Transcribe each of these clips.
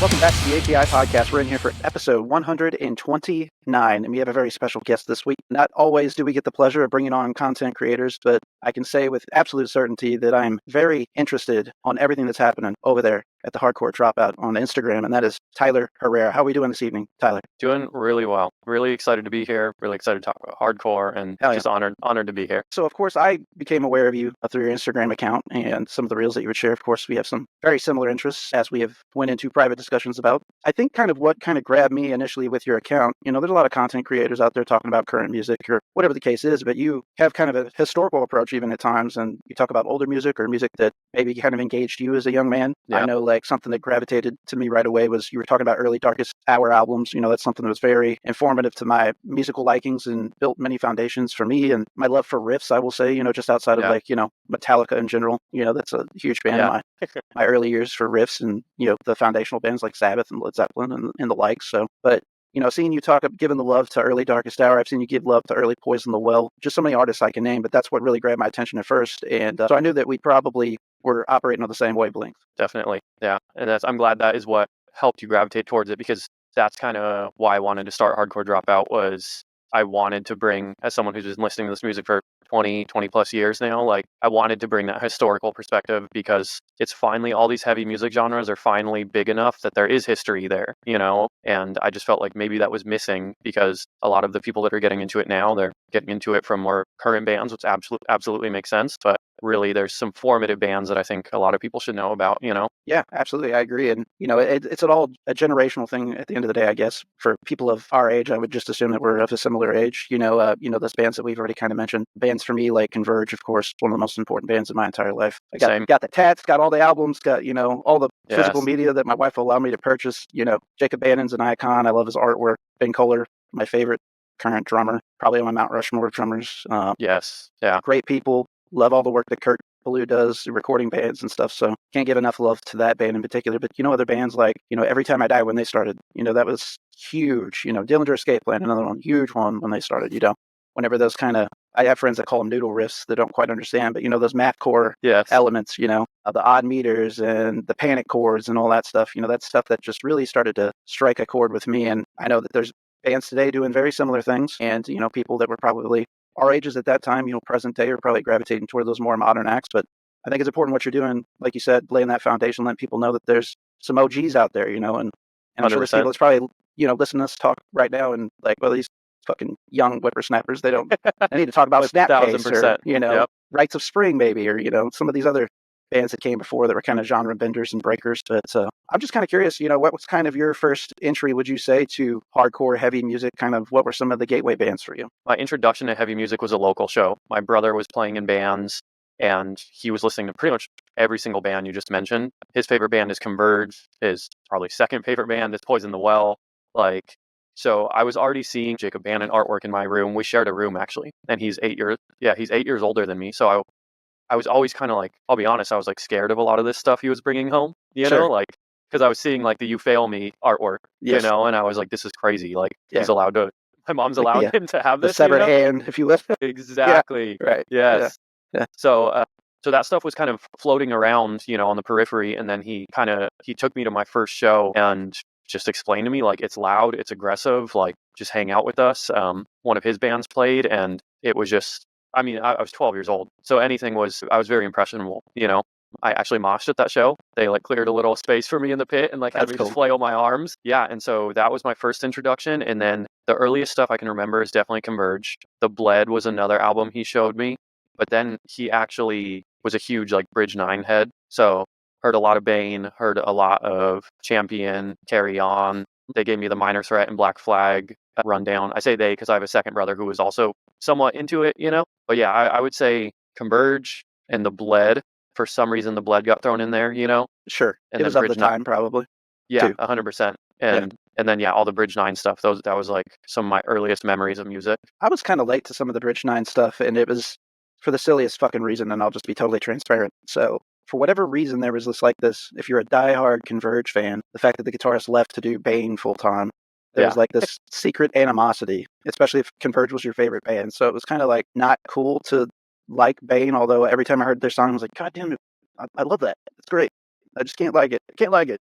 Welcome back to the ATI Podcast. We're in here for episode 129, and we have a very special guest this week. Not always do we get the pleasure of bringing on content creators, but I can say with absolute certainty that I'm very interested on everything that's happening over there at the Hardcore Dropout on Instagram, and that is TYLER HERRERA. How are we doing this evening, Tyler? Doing really well. Really excited to be here. Really excited to talk about hardcore, and just honored to be here. So, of course, I became aware of you through your Instagram account and some of the reels that you would share. Of course, we have some very similar interests, as we have went into private discussions about. I think what grabbed me initially with your account, there's a lot of content creators out there talking about current music or whatever the case is, but you have kind of a historical approach even at times, and you talk about older music or music that maybe kind of engaged you as a young man. Yeah. I know like something that gravitated to me right away was you were talking about early Darkest Hour albums. That's something that was very informative to my musical likings and built many foundations for me and my love for riffs, I will say, just outside of Metallica in general. That's a huge band in my early years for riffs and, the foundational bands like Sabbath and Led Zeppelin and the like. So, but seeing you talk, giving the love to early Darkest Hour, I've seen you give love to early Poison the Well, just so many artists I can name, but that's what really grabbed my attention at first. And so I knew that we probably were operating on the same wavelength. Definitely. Yeah. And I'm glad that is what helped you gravitate towards it, because that's kind of why I wanted to start Hardcore Dropout. Was I wanted to bring, as someone who's been listening to this music for 20 plus years now, like I wanted to bring that historical perspective, because it's finally, all these heavy music genres are finally big enough that there is history there, and I just felt like maybe that was missing, because a lot of the people that are getting into it now, they're getting into it from more current bands, which absolutely makes sense. But really, there's some formative bands that I think a lot of people should know about, Yeah, absolutely. I agree. And, it's all a generational thing at the end of the day, I guess. For people of our age, I would just assume that we're of a similar age. Those bands that we've already kind of mentioned. Bands for me like Converge, of course, one of the most important bands in my entire life. I got the tats, got all the albums, got, all the physical media that my wife will allow me to purchase. Jacob Bannon's an icon. I love his artwork. Ben Kohler, my favorite current drummer, probably on my Mount Rushmore of drummers. Yes. Yeah. Great people. Love all the work that Kurt Ballou does, recording bands and stuff. So can't give enough love to that band in particular. But, other bands like, Every Time I Die when they started, that was huge. Dillinger Escape Plan, another one, huge one when they started, whenever those kind of, I have friends that call them noodle riffs that don't quite understand, but, those mathcore elements, the odd meters and the panic chords and all that stuff, that's stuff that just really started to strike a chord with me. And I know that there's bands today doing very similar things. And, people that were probably our ages at that time, present day, are probably gravitating toward those more modern acts. But I think it's important what you're doing, like you said, laying that foundation, letting people know that there's some OGs out there, and I'm sure there's people that's probably, listening to us talk right now and like, well, these fucking young whippersnappers, they need to talk about Snapcase or, Rites of Spring maybe, or, some of these other bands that came before that were kind of genre benders and breakers. But I'm just kind of curious, what was kind of your first entry, would you say, to hardcore heavy music? Kind of what were some of the gateway bands for you? My introduction to heavy music was a local show. My brother was playing in bands, and he was listening to pretty much every single band you just mentioned. His favorite band is Converge. His probably second favorite band is Poison the Well. So I was already seeing Jacob Bannon artwork in my room. We shared a room, actually, and he's 8 years older than me. So I was always kind of like, I'll be honest, I was like scared of a lot of this stuff he was bringing home, because I was seeing like the You Fail Me artwork, and I was like, this is crazy. Like he's allowed to, my mom's allowed him to have this. The severed hand, if you will. Exactly. Yeah. Right. Yes. Yeah. So that stuff was kind of floating around, on the periphery. And then he took me to my first show and just explained to me, like, it's loud, it's aggressive, like, just hang out with us. One of his bands played, and it was just, I was 12 years old. So I was very impressionable, I actually moshed at that show. They like cleared a little space for me in the pit and like had me just flail my arms. Yeah. And so that was my first introduction. And then the earliest stuff I can remember is definitely Converge. The Bled was another album he showed me. But then he actually was a huge like Bridge 9 head. So heard a lot of Bane, heard a lot of Champion, Carry On. They gave me the Minor Threat and Black Flag rundown. I say they because I have a second brother who was also somewhat into it, But yeah, I would say Converge and the Bled. For some reason, the Bled got thrown in there, Sure. And It then was of the Bridge 9. time, probably. Yeah, Too. 100%. Yeah. And then all the Bridge 9 stuff. That was like some of my earliest memories of music. I was kind of late to some of the Bridge 9 stuff, and it was for the silliest fucking reason, and I'll just be totally transparent. So, for whatever reason, there was this, if you're a diehard Converge fan, the fact that the guitarist left to do Bane full time, there was like this secret animosity, especially if Converge was your favorite band. So it was kind of like not cool to like Bane, although every time I heard their song, I was like, God damn it, I love that. It's great. I just can't like it. I can't like it.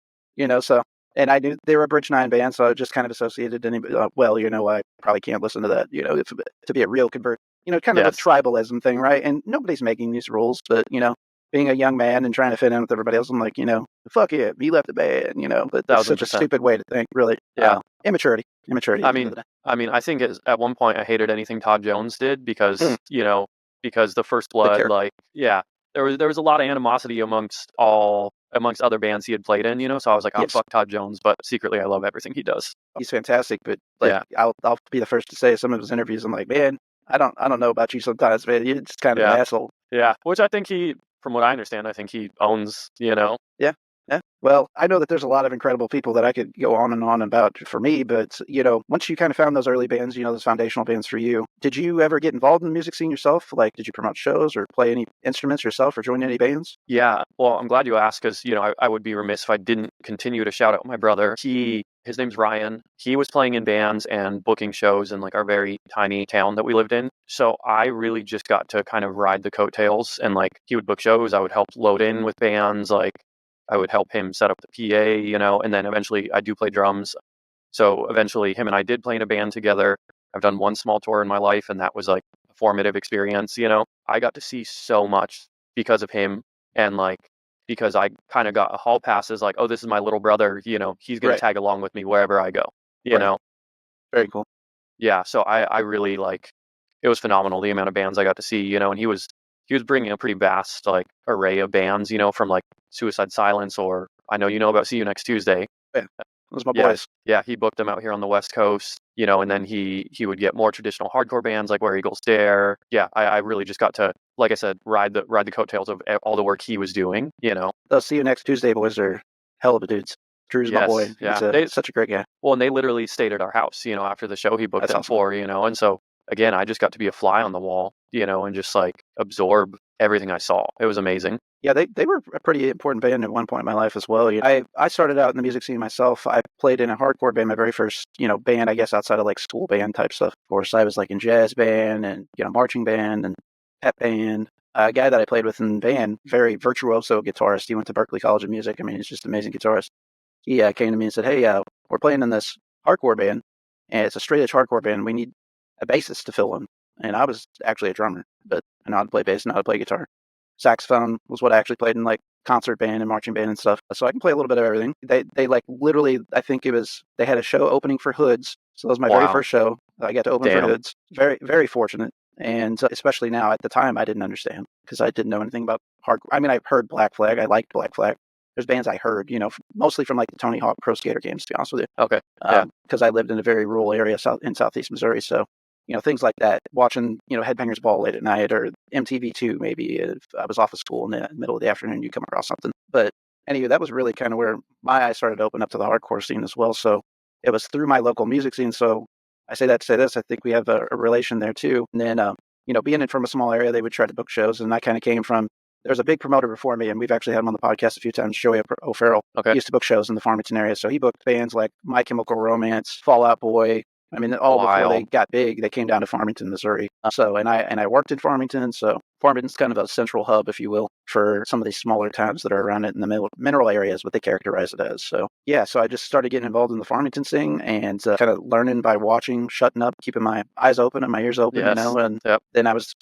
So, and I knew they were a Bridge 9 band, so I just kind of associated anybody, I probably can't listen to that, if, to be a real Converge, kind of a tribalism thing, right? And nobody's making these rules, but, being a young man and trying to fit in with everybody else, I'm like, fuck it, he left the band, but that's such a stupid way to think, really. Yeah. Immaturity. I mean, I think at one point I hated anything Todd Jones did because, because the First Blood, there was a lot of animosity amongst other bands he had played in, so I was like, fuck Todd Jones, but secretly I love everything he does. He's fantastic, but I'll be the first to say some of his interviews, I'm like, man, I don't know about you sometimes, man. You're just kind of an asshole. Yeah, which I think from what I understand, I think he owns, Yeah. Well, I know that there's a lot of incredible people that I could go on and on about for me, but, once you kind of found those early bands, those foundational bands for you, did you ever get involved in the music scene yourself? Like, did you promote shows or play any instruments yourself or join any bands? Yeah, well, I'm glad you asked because, I would be remiss if I didn't continue to shout out my brother. His name's Ryan. He was playing in bands and booking shows in like our very tiny town that we lived in. So I really just got to kind of ride the coattails, and like he would book shows. I would help load in with bands. Like I would help him set up the PA, and then eventually I do play drums. So eventually him and I did play in a band together. I've done one small tour in my life, and that was like a formative experience. I got to see so much because of him, and like because I kind of got a hall pass as like, oh, this is my little brother, he's going to tag along with me wherever I go, know. Very cool. Yeah, so I really it was phenomenal the amount of bands I got to see, and he was bringing a pretty vast like array of bands, from like Suicide Silence, or I know you know about See You Next Tuesday. Yeah, those are my boys. Yeah, he booked them out here on the West Coast, and then he would get more traditional hardcore bands like Where Eagles Dare. Yeah, I really just got to, like I said, ride the coattails of all the work he was doing, Those See You Next Tuesday boys are hell of a dudes. Drew's my boy. Yeah. He's such a great guy. Well, and they literally stayed at our house, after the show he booked them for, and so again, I just got to be a fly on the wall, and just like absorb everything I saw. It was amazing. Yeah, they were a pretty important band at one point in my life as well. I started out in the music scene myself. I played in a hardcore band, my very first, band, I guess, outside of like school band type stuff. Of course, I was like in jazz band and, marching band and pep band. A guy that I played with in band, very virtuoso guitarist. He went to Berklee College of Music. I mean, he's just an amazing guitarist. He came to me and said, hey, we're playing in this hardcore band, and it's a straight edge hardcore band. We need a bassist to fill in. And I was actually a drummer, but I know how to play bass and how to play guitar. Saxophone was what I actually played in like concert band and marching band and stuff. So I can play a little bit of everything. They like literally, I think they had a show opening for Hoods. So that was my very first show. I got to open for Hoods. Very, very fortunate. And especially now, at the time, I didn't understand because I didn't know anything about hardcore. I mean, I heard Black Flag. I liked Black Flag. There's bands I heard, mostly from like the Tony Hawk Pro Skater games, to be honest with you. Okay. Because I lived in a very rural area in southeast Missouri. So, things like that. Watching, Headbangers Ball late at night, or MTV2 maybe if I was off of school in the middle of the afternoon, you come across something. But anyway, that was really kind of where my eyes started to open up to the hardcore scene as well. So it was through my local music scene. So I say that to say this, I think we have a relation there too. And then, being in from a small area, they would try to book shows. And I kind of came from, there's a big promoter before me, and we've actually had him on the podcast a few times, Joey O'Farrell. Okay. He used to book shows in the Farmington area. So he booked bands like My Chemical Romance, Fall Out Boy. I mean, all before they got big, they came down to Farmington, Missouri. And I worked in Farmington. So Farmington's kind of a central hub, if you will, for some of these smaller towns that are around it in the mineral areas, what they characterize it as. So yeah, so I just started getting involved in the Farmington scene and kind of learning by watching, shutting up, keeping my eyes open and my ears open, and then I was,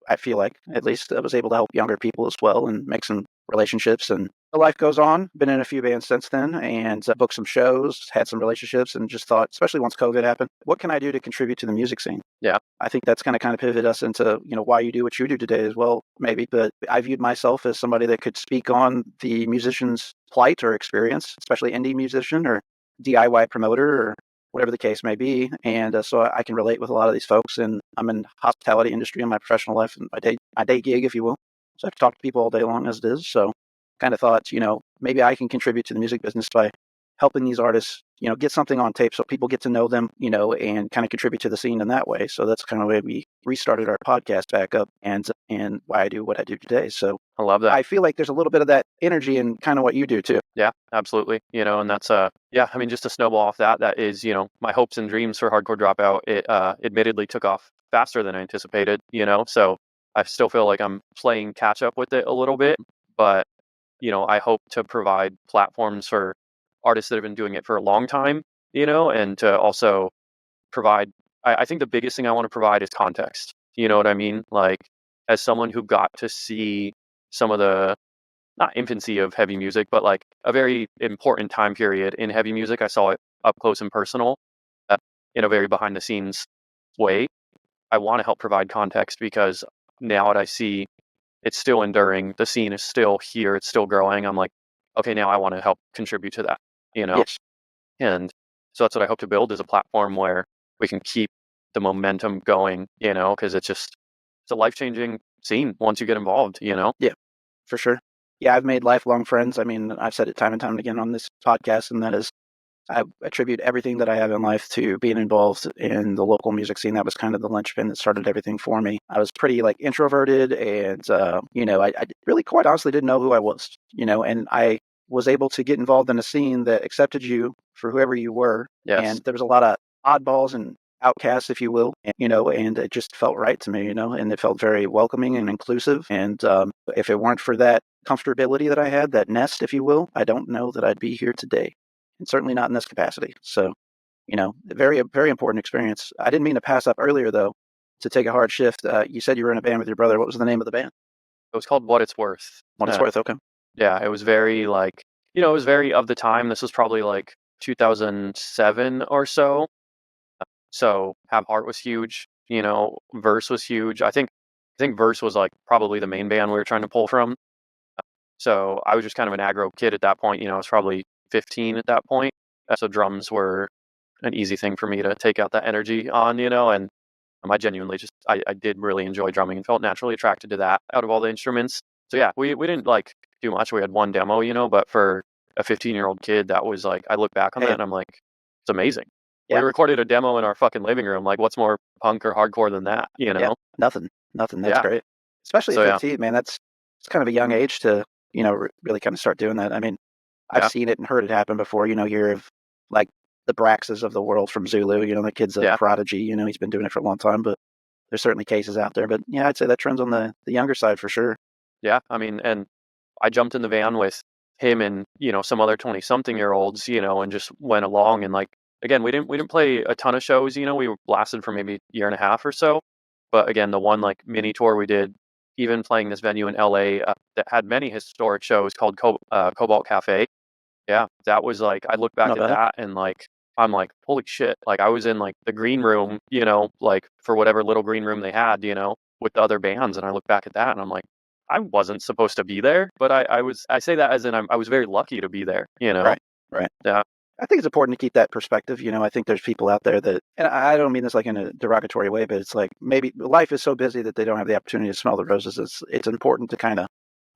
I feel like at least I was able to help younger people as well and make some relationships and life goes on. Been in a few bands since then, and booked some shows, had some relationships, and just thought, especially once COVID happened, what can I do to contribute to the music scene? Yeah. I think that's kind of pivoted us into, why you do what you do today as well, maybe. But I viewed myself as somebody that could speak on the musician's plight or experience, especially indie musician or DIY promoter or whatever the case may be. And so I can relate with a lot of these folks. And I'm in hospitality industry in my professional life and my day gig, if you will. So I have to talk to people all day long as it is. So kind of thought, maybe I can contribute to the music business by helping these artists, get something on tape so people get to know them, and kind of contribute to the scene in that way. So that's kind of the way we restarted our podcast back up and why I do what I do today. So I love that. I feel like there's a little bit of that energy in kind of what you do too. Yeah, absolutely. And that's yeah, I mean, just to snowball off that is, my hopes and dreams for Hardcore Dropout. It admittedly took off faster than I anticipated, so I still feel like I'm playing catch up with it a little bit, but I hope to provide platforms for artists that have been doing it for a long time, and to also provide, I think the biggest thing I want to provide is context. You know what I mean? Like, as someone who got to see some of the, not infancy of heavy music, but like a very important time period in heavy music, I saw it up close and personal uh, in a very behind the scenes way. I want to help provide context because now that I see it's still enduring, the scene is still here, it's still growing. I'm like, okay, now I want to help contribute to that, Yes. And so that's what I hope to build is a platform where we can keep the momentum going, because it's a life-changing scene once you get involved, Yeah, for sure. Yeah, I've made lifelong friends. I mean, I've said it time and time again on this podcast, and that is I attribute everything that I have in life to being involved in the local music scene. That was kind of the linchpin that started everything for me. I was pretty like introverted and, I really quite honestly didn't know who I was, and I was able to get involved in a scene that accepted you for whoever you were. Yes. And there was a lot of oddballs and outcasts, if you will, and it just felt right to me, and it felt very welcoming and inclusive. And if it weren't for that comfortability that I had, that nest, if you will, I don't know that I'd be here today, and certainly not in this capacity. So, very, very important experience. I didn't mean to pass up earlier, though, to take a hard shift. You said you were in a band with your brother. What was the name of the band? It was called What It's Worth. What It's Worth. Okay. Yeah, it was very like, it was very of the time. This was probably like 2007 or so. So Have Heart was huge, Verse was huge. I think Verse was like probably the main band we were trying to pull from. So I was just kind of an aggro kid at that point, I was probably 15 at that point. So drums were an easy thing for me to take out that energy on, and I genuinely I did really enjoy drumming and felt naturally attracted to that out of all the instruments. So yeah, we didn't like do much. We had one demo, but for a 15-year-old kid, that was like, I look back on that and I'm like, it's amazing. We Yeah. recorded a demo in our fucking living room. Like, what's more punk or hardcore than that, Yeah. Nothing. That's Yeah. great. Especially So at yeah, 15, man. It's kind of a young age to, really kind of start doing that. I mean, I've yeah, seen it and heard it happen before. Hear of like the Braxes of the world from Zulu. The kid's a yeah, prodigy. He's been doing it for a long time, but there's certainly cases out there. But yeah, I'd say that trend's on the younger side for sure. yeah. I mean, and I jumped in the van with him and, some other 20-something-year-olds, and just went along. And like, again, we didn't play a ton of shows, we were blasted for maybe a year and a half or so. But again, the one like mini tour we did, even playing this venue in LA that had many historic shows called Cobalt Cafe. Yeah, that was like, I look back Not at bad. that and like, I'm like, holy shit. Like, I was in like the green room, like for whatever little green room they had, with the other bands. And I look back at that and I'm like, I wasn't supposed to be there, but I say that as in I was very lucky to be there, Right. Right. Yeah. I think it's important to keep that perspective. I think there's people out there that, and I don't mean this like in a derogatory way, but it's like maybe life is so busy that they don't have the opportunity to smell the roses. It's important to kind of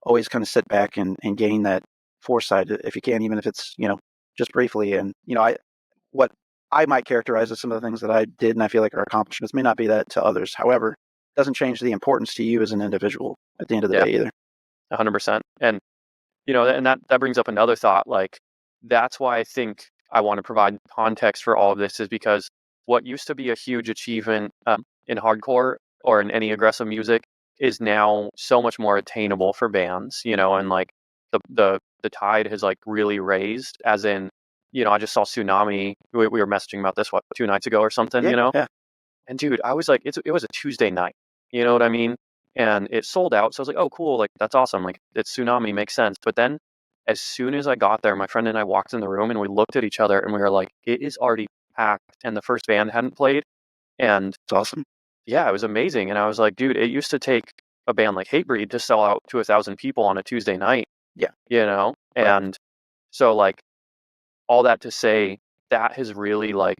always kind of sit back and gain that foresight if you can, even if it's, just briefly. And, what I might characterize as some of the things that I did and I feel like are accomplishments may not be that to others. However, it doesn't change the importance to you as an individual at the end of the Yeah, day either. 100%. And, and that brings up another thought. Like, that's why I think I want to provide context for all of this is because what used to be a huge achievement in hardcore or in any aggressive music is now so much more attainable for bands, and like the tide has like really raised, as in, I just saw Tsunami. We were messaging about this, what, 2 nights ago or something, Yeah. Yeah. And dude, I was like, it was a Tuesday night, you know what I mean? And it sold out. So I was like, oh, cool. Like, that's awesome. Like, it's Tsunami, makes sense. But then as soon as I got there, my friend and I walked in the room and we looked at each other and we were like, it is already packed, and the first band hadn't played. And It's awesome. yeah, it was amazing. And I was like, dude, it used to take a band like Hatebreed to sell out to 1,000 people on a Tuesday night. Yeah. Right. And so like all that to say, that has really like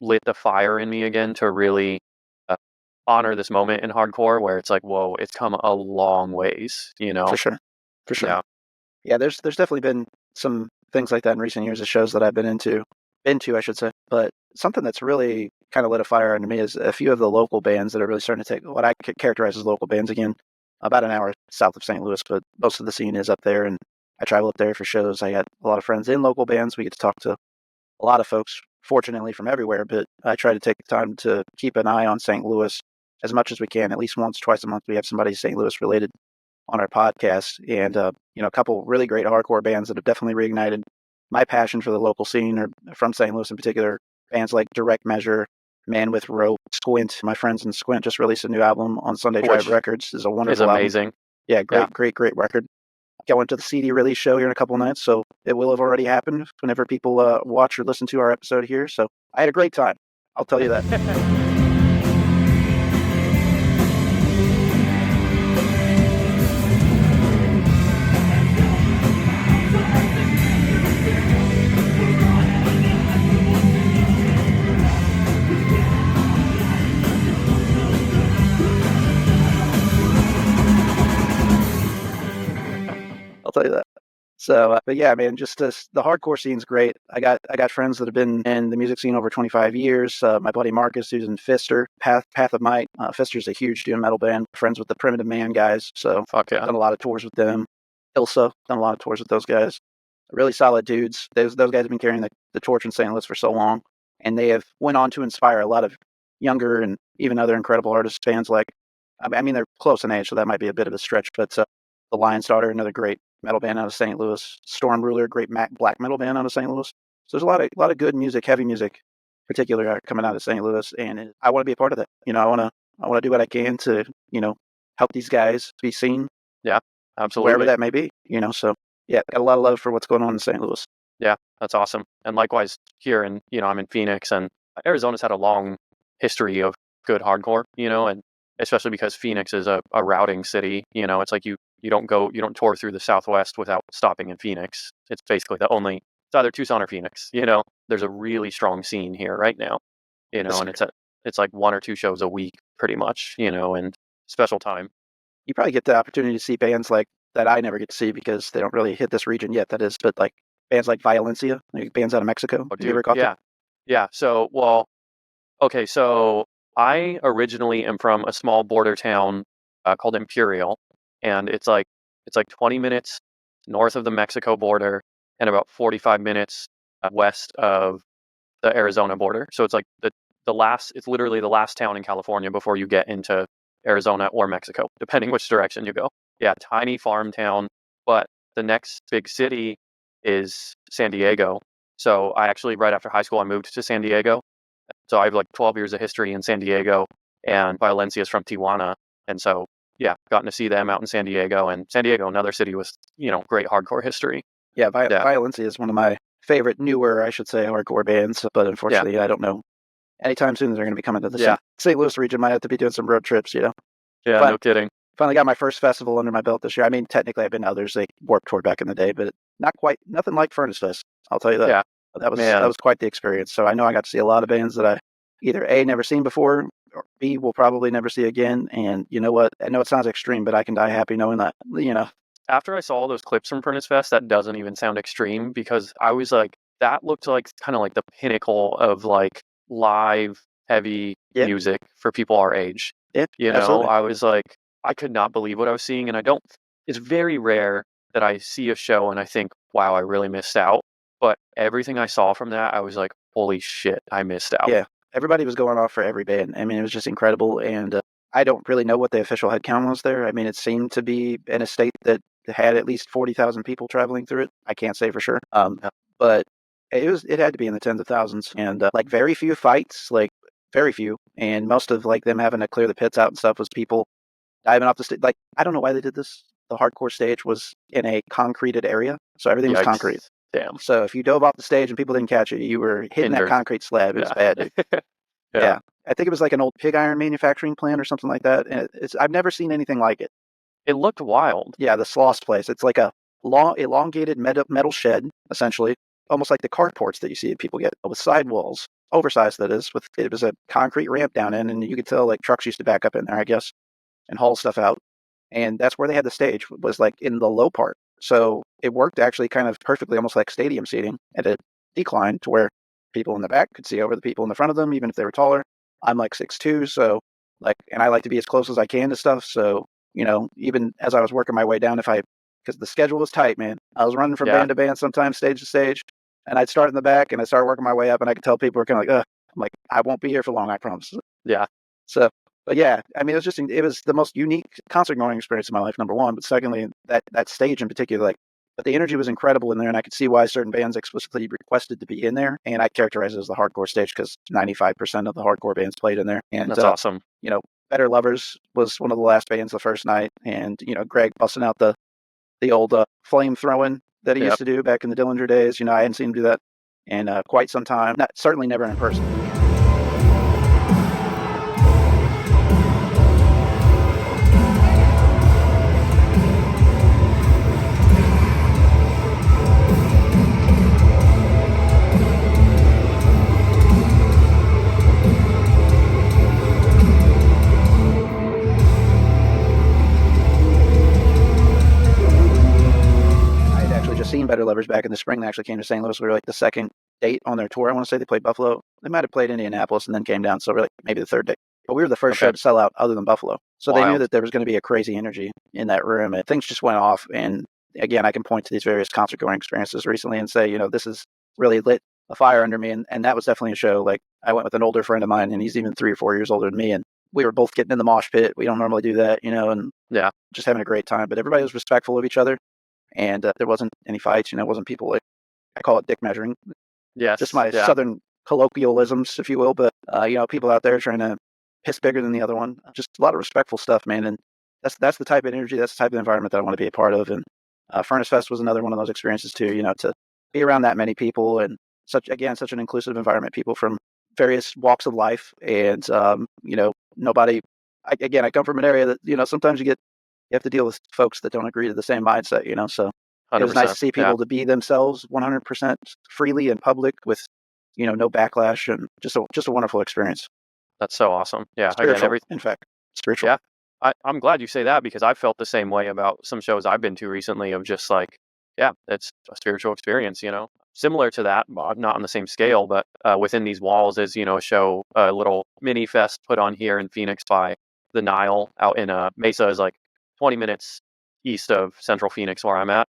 lit the fire in me again to really honor this moment in hardcore where it's like, whoa, it's come a long ways, For sure. Yeah. Yeah, there's definitely been some things like that in recent years of shows that I've been into, I should say. But something that's really kind of lit a fire under me is a few of the local bands that are really starting to take what I could characterize as local bands again, about an hour south of St. Louis, but most of the scene is up there, and I travel up there for shows. I got a lot of friends in local bands. We get to talk to a lot of folks, fortunately, from everywhere, but I try to take the time to keep an eye on St. Louis as much as we can. At least once, twice a month, we have somebody St. Louis related on our podcast, and a couple really great hardcore bands that have definitely reignited my passion for the local scene, or from St. Louis in particular. Bands like Direct Measure, Man with Rope, Squint. My friends in Squint just released a new album on Sunday Drive Which Records. Is a is wonderful album. amazing. Yeah, great record. Going to the CD release show here in a couple of nights, so it will have already happened whenever people watch or listen to our episode here. So I had a great time. I'll tell you that. I'll tell you that. So, but yeah, man, just the hardcore scene's great. I got friends that have been in the music scene over 25 years. My buddy Marcus, who's in Fister, Path of Might. Fister's a huge doom metal band. Friends with the Primitive Man guys. So Fuck yeah. I've done a lot of tours with them. Ilsa, done a lot of tours with those guys. Really solid dudes. Those guys have been carrying the torch in St. Louis for so long, and they have went on to inspire a lot of younger and even other incredible artists, fans like, I mean, they're close in age, so that might be a bit of a stretch, but the Lion's Daughter, another great metal band out of St. Louis. Storm Ruler, great black metal band out of St. Louis. So there's a lot of good music, heavy music, particularly coming out of St. Louis, and I want to be a part of that. I want to do what I can to help these guys be seen. Yeah, absolutely. Wherever that may be. So yeah, got a lot of love for what's going on in St. Louis. Yeah, that's awesome. And likewise here, and I'm in Phoenix, and Arizona's had a long history of good hardcore, and especially because Phoenix is a routing city. It's like you don't tour through the Southwest without stopping in Phoenix. It's basically it's either Tucson or Phoenix. There's a really strong scene here right now. And it's like one or two shows a week, pretty much. And special time. You probably get the opportunity to see bands like that I never get to see because they don't really hit this region yet. That is, but like bands like Violencia, like bands out of Mexico. Oh, Have you ever caught them? Yeah. So, okay. So I originally am from a small border town called Imperial, and it's like 20 minutes north of the Mexico border and about 45 minutes west of the Arizona border. So it's like it's literally the last town in California before you get into Arizona or Mexico, depending which direction you go. Yeah, tiny farm town, but the next big city is San Diego. So I actually, right after high school, I moved to San Diego. So I have like 12 years of history in San Diego, and Valencia is from Tijuana. And so, yeah, gotten to see them out in San Diego, and San Diego, another city with, great hardcore history. Yeah, Valencia is one of my favorite newer, I should say, hardcore bands, but unfortunately, I don't know anytime soon they're going to be coming to the St. Louis region. Might have to be doing some road trips, Yeah, but no kidding. Finally got my first festival under my belt this year. I mean, technically I've been to others, like Warped Tour back in the day, but nothing like Furnace Fest. I'll tell you that. Yeah, that was quite the experience. So I know I got to see a lot of bands that I either A, never seen before, or B, will probably never see again. And you know what? I know it sounds extreme, but I can die happy knowing that, After I saw all those clips from Furnace Fest, that doesn't even sound extreme, because I was like, that looked like kind of like the pinnacle of like live heavy music for people our age. Yeah, absolutely. I was like, I could not believe what I was seeing, and it's very rare that I see a show and I think, wow, I really missed out. But everything I saw from that, I was like, holy shit, I missed out. Yeah, everybody was going off for every band. I mean, it was just incredible, and I don't really know what the official head count was there. I mean, it seemed to be in a state that had at least 40,000 people traveling through it. I can't say for sure, but it had to be in the tens of thousands, and like very few fights, like very few, and most of like them having to clear the pits out and stuff was people diving off the stage. Like, I don't know why they did this. the hardcore stage was in a concreted area, so everything was concrete. Damn. So if you dove off the stage and people didn't catch you, you were hitting that concrete slab. It was bad, dude. Yeah. I think it was like an old pig iron manufacturing plant or something like that. And I've never seen anything like it. It looked wild. Yeah, the Sloss place. It's like a long, elongated metal shed, essentially, almost like the carports that you see people get with sidewalls, oversized that is. It was a concrete ramp down in, and you could tell like trucks used to back up in there, I guess, and haul stuff out. And that's where they had the stage, was like in the low part. So it worked actually kind of perfectly, almost like stadium seating at a decline to where people in the back could see over the people in the front of them, even if they were taller. I'm like 6'2", so like, and I like to be as close as I can to stuff. So, you know, even as I was working my way down, because the schedule was tight, man, I was running from band to band, sometimes stage to stage, and I'd start in the back and I'd start working my way up, and I could tell people were kind of like, ugh, I'm like, I won't be here for long, I promise. Yeah. So, but yeah, I mean, it was the most unique concert going experience of my life, number one. But secondly, that stage in particular, like, but the energy was incredible in there, and I could see why certain bands explicitly requested to be in there. And I characterize it as the hardcore stage because 95% of the hardcore bands played in there. And that's awesome. You know, Better Lovers was one of the last bands the first night, and you know, Greg busting out the old flame throwing that he used to do back in the Dillinger days. You know, I hadn't seen him do that in quite some time. Certainly never in person. Seen Better Lovers back in the spring. They actually came to St. Louis. We were like the second date on their tour. I want to say they played Buffalo. They might have played Indianapolis and then came down. So we're like maybe the third date. But we were the first show to sell out other than Buffalo. So they knew that there was going to be a crazy energy in that room. And things just went off. And again, I can point to these various concert going experiences recently and say, you know, this has really lit a fire under me. And that was definitely a show. Like, I went with an older friend of mine, and he's even 3 or 4 years older than me. And we were both getting in the mosh pit. We don't normally do that, you know, and just having a great time. But everybody was respectful of each other. And there wasn't any fights, you know, it wasn't people like, I call it dick measuring. Yes. Just my Southern colloquialisms, if you will. But, you know, people out there trying to piss bigger than the other one. Just a lot of respectful stuff, man. And that's the type of energy, that's the type of environment that I want to be a part of. And Furnace Fest was another one of those experiences too, you know, to be around that many people and such an inclusive environment, people from various walks of life. And, you know, I come from an area that, you know, sometimes you have to deal with folks that don't agree to the same mindset, you know, so 100%. It was nice to see people to be themselves 100% freely in public with, you know, no backlash, and just a wonderful experience. That's so awesome. Yeah. Spiritual, in fact, spiritual. Yeah. I'm glad you say that, because I felt the same way about some shows I've been to recently of just like, yeah, it's a spiritual experience, you know, similar to that, not on the same scale, but within these walls is, you know, a little mini fest put on here in Phoenix by the Nile out in Mesa is like 20 minutes east of Central Phoenix where I'm at.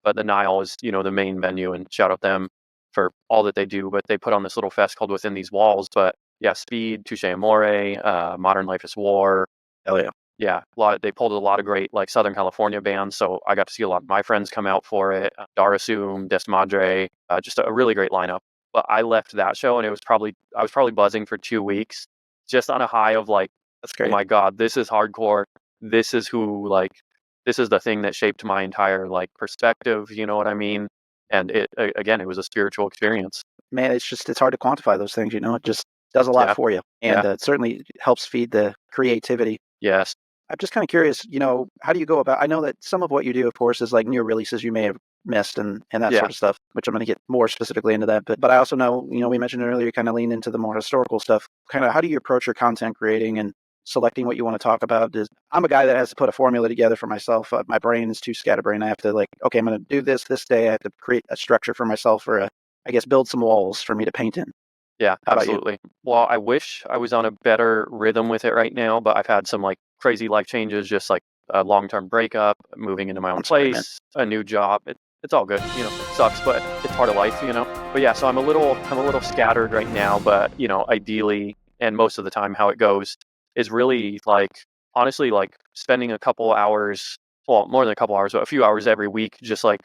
But the Nile is, you know, the main venue, and shout out them for all that they do. But they put on this little fest called Within These Walls. But yeah, Speed, Touche Amore, Modern Life is War. Hell yeah. Yeah, they pulled a lot of great like Southern California bands. So I got to see a lot of my friends come out for it. Darasum, Desmadre, just a really great lineup. But I left that show, and I was probably buzzing for 2 weeks, just on a high of like, that's great. Oh my God, this is hardcore. This is this is the thing that shaped my entire like perspective. You know what I mean? And it was a spiritual experience. Man, it's hard to quantify those things. You know, it just does a lot for you, and it certainly helps feed the creativity. Yes. I'm just kind of curious, you know, how do you go about? I know that some of what you do, of course, is like new releases you may have missed and that sort of stuff, which I'm going to get more specifically into that. But I also know, you know, we mentioned earlier, you kind of lean into the more historical stuff. Kind of how do you approach your content creating and selecting what you want to talk about? I'm a guy that has to put a formula together for myself. My brain is too scatterbrained. I have to like, okay, I'm going to do this day. I have to create a structure for myself, or build some walls for me to paint in. Yeah, absolutely. Well, I wish I was on a better rhythm with it right now, but I've had some like crazy life changes, just like a long-term breakup, moving into my own place, a new job. It's all good, you know. It sucks, but it's part of life, you know. But yeah, so I'm a little scattered right now, but you know, ideally, and most of the time, how it goes is really like, honestly, like spending a couple hours, well, more than a couple hours, but a few hours every week, just like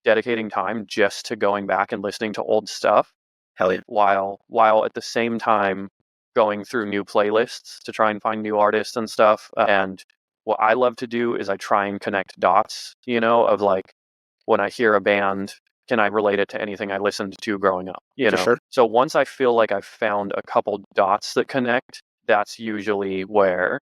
dedicating time just to going back and listening to old stuff. Hell yeah. While at the same time going through new playlists to try and find new artists and stuff. And what I love to do is I try and connect dots, of like when I hear a band, can I relate it to anything I listened to growing up, For sure. So once I feel like I've found a couple dots that connect, that's usually where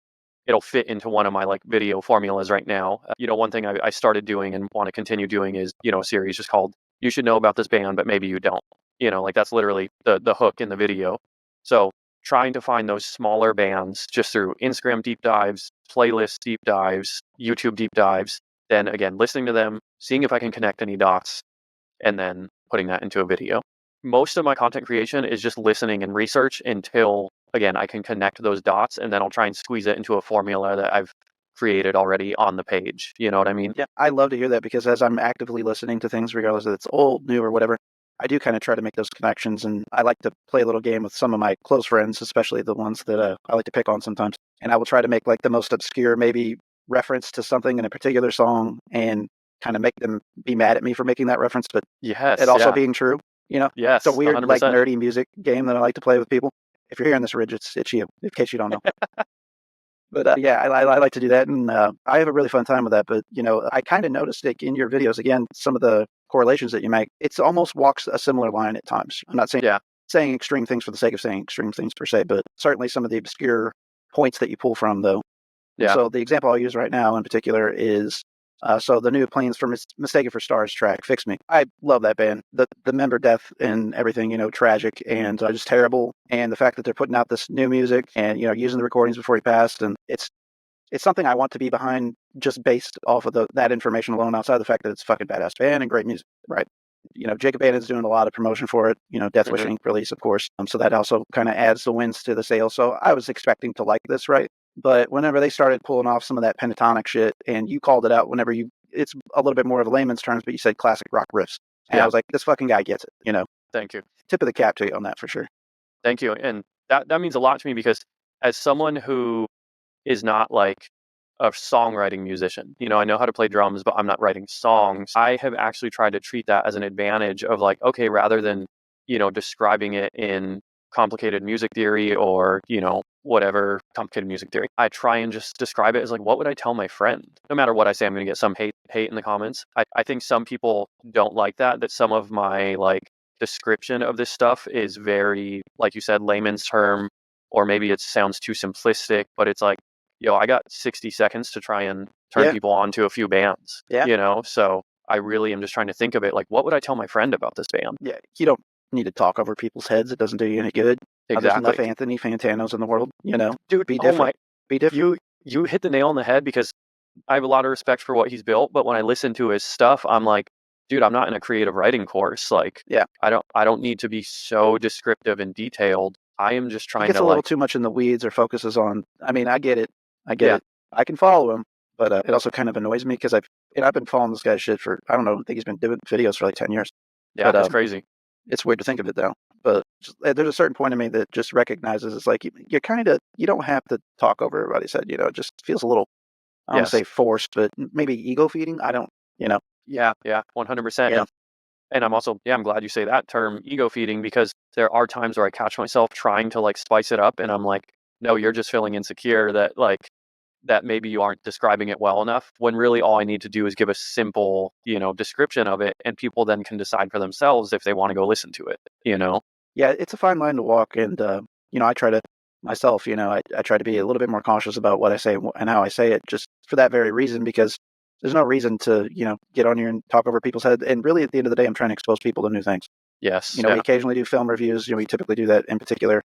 it'll fit into one of my like video formulas right now. One thing I started doing and want to continue doing is, a series just called You Should Know About This Band, but Maybe You Don't. Like that's literally the hook in the video. So trying to find those smaller bands just through Instagram deep dives, playlist deep dives, YouTube deep dives, then again, listening to them, seeing if I can connect any dots, and then putting that into a video. Most of my content creation is just listening and research until, again, I can connect those dots, and then I'll try and squeeze it into a formula that I've created already on the page. You know what I mean? Yeah, I love to hear that because as I'm actively listening to things, regardless if it's old, new, or whatever, I do kind of try to make those connections. And I like to play a little game with some of my close friends, especially the ones that I like to pick on sometimes. And I will try to make like the most obscure, maybe reference to something in a particular song and kind of make them be mad at me for making that reference, but Yes. it also Yeah. being true. Yes. It's a weird, like 100%. nerdy music game that I like to play with people. If you're hearing this, Ridge, it's you, in case you don't know. But yeah, I like to do that, and I have a really fun time with that. But I kind of noticed it in your videos. Again, some of the correlations that you make, it's almost walks a similar line at times. I'm not saying extreme things for the sake of saying extreme things per se, but certainly some of the obscure points that you pull from, though. And Yeah. so the example I'll use right now in particular is so the new Planes for Mistaken for Stars track, Fix Me. I love that band. The member death and everything, tragic and just terrible. And the fact that they're putting out this new music and, using the recordings before he passed. And it's something I want to be behind just based off of that information alone, outside the fact that it's a fucking badass band and great music, right? Jacob Bannon's doing a lot of promotion for it, Death Wish Inc. release, of course. So that also kind of adds the wins to the sale. So I was expecting to like this, right? But whenever they started pulling off some of that pentatonic shit, and you called it out it's a little bit more of a layman's terms, but you said classic rock riffs. And I was like, this fucking guy gets it, Thank you. Tip of the cap to you on that for sure. Thank you. And that means a lot to me because as someone who is not like a songwriting musician, I know how to play drums, but I'm not writing songs. I have actually tried to treat that as an advantage of like, okay, rather than, describing it in complicated music theory or, whatever complicated music theory, I try and just describe it as like, what would I tell my friend? No matter what I say, I'm going to get some hate in the comments. I think some people don't like that some of my like description of this stuff is very, like you said, layman's term, or maybe it sounds too simplistic, but it's like, I got 60 seconds to try and turn people on to a few bands, so I really am just trying to think of it like, what would I tell my friend about this band? Yeah, you don't need to talk over people's heads. It doesn't do you any good. There's enough Anthony Fantanos in the world, Dude, be different. Be different. You hit the nail on the head because I have a lot of respect for what he's built, but when I listen to his stuff, I'm like, dude, I'm not in a creative writing course. Like, I don't need to be so descriptive and detailed. I am just trying to gets a little too much in the weeds or focuses on. I mean, I get it. It. I can follow him, but it also kind of annoys me because I've been following this guy's shit for, I don't know, I think he's been doing videos for like 10 years. Yeah, that's crazy. It's weird to think of it though. But there's a certain point in me that just recognizes it's like you don't have to talk over everybody's head. It just feels a little, I don't want to say forced, but maybe ego feeding. I don't, Yeah, 100%. Yeah. And I'm also, I'm glad you say that term, ego feeding, because there are times where I catch myself trying to like spice it up and I'm like, no, you're just feeling insecure that maybe you aren't describing it well enough, when really all I need to do is give a simple, description of it, and people then can decide for themselves if they want to go listen to it, Yeah, it's a fine line to walk, and I try to myself, I try to be a little bit more cautious about what I say and how I say it, just for that very reason, because there's no reason to, get on here and talk over people's heads. And really, at the end of the day, I'm trying to expose people to new things. Yes. We occasionally do film reviews. We typically do that in particular.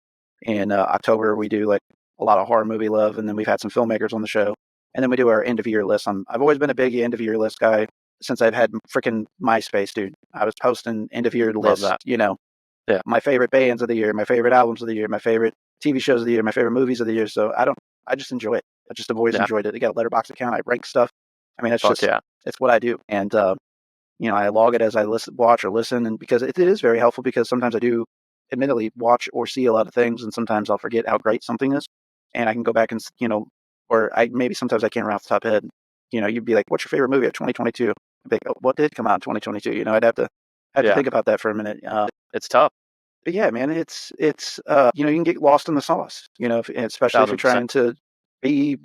In October, we do like a lot of horror movie love, and then we've had some filmmakers on the show. And then we do our end of year list. I've always been a big end of year list guy since I've had freaking MySpace, dude. I was posting end of year lists, my favorite bands of the year, my favorite albums of the year, my favorite TV shows of the year, my favorite movies of the year. So I just enjoy it. I just have always enjoyed it. I got a letterbox account. I rank stuff. I mean, it's what I do. And, I log it as I watch or listen. And because it is very helpful, because sometimes I do admittedly watch or see a lot of things. And sometimes I'll forget how great something is. And I can go back and, or maybe sometimes I can't remember off the top of the head. You'd be like, what's your favorite movie of 2022? I'd be like, oh, what did come out in 2022? I'd have to think about that for a minute. It's tough. But yeah, man, it's you can get lost in the sauce, especially if you're trying to be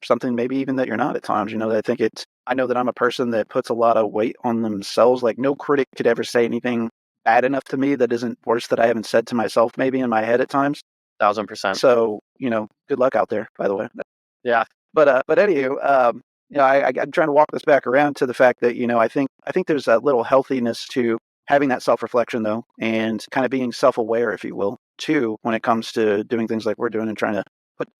something maybe even that you're not at times. I know that I'm a person that puts a lot of weight on themselves. Like no critic could ever say anything bad enough to me that isn't worse that I haven't said to myself maybe in my head at times. 1000%. So, good luck out there, by the way. Yeah. But anywho, I'm trying to walk this back around to the fact that, I think there's a little healthiness to having that self-reflection though, and kind of being self-aware, if you will, too, when it comes to doing things like we're doing and trying to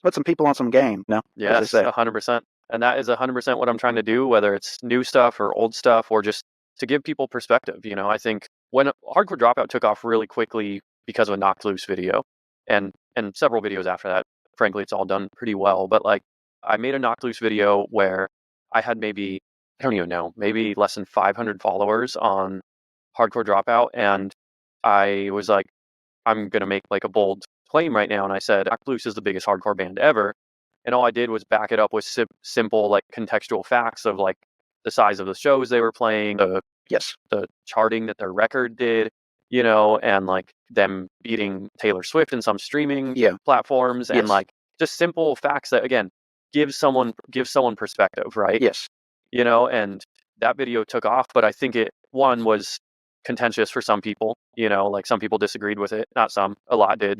put some people on some game, as they Yes, say. 100%. And that is 100% what I'm trying to do, whether it's new stuff or old stuff, or just to give people perspective. I think when Hardcore Dropout took off really quickly because of a Knocked Loose video, and several videos after that, frankly, it's all done pretty well. But like, I made a Knocked Loose video where I had maybe, I don't even know, maybe less than 500 followers on Hardcore Dropout, and I was like, I'm gonna make like a bold claim right now, and I said Knocked Loose is the biggest hardcore band ever, and all I did was back it up with simple like contextual facts of like the size of the shows they were playing, the charting that their record did, and like them beating Taylor Swift in some streaming platforms, and like just simple facts that again give someone perspective, right? Yes. And that video took off, but I think one was contentious for some people, like some people disagreed with it, not some, a lot did,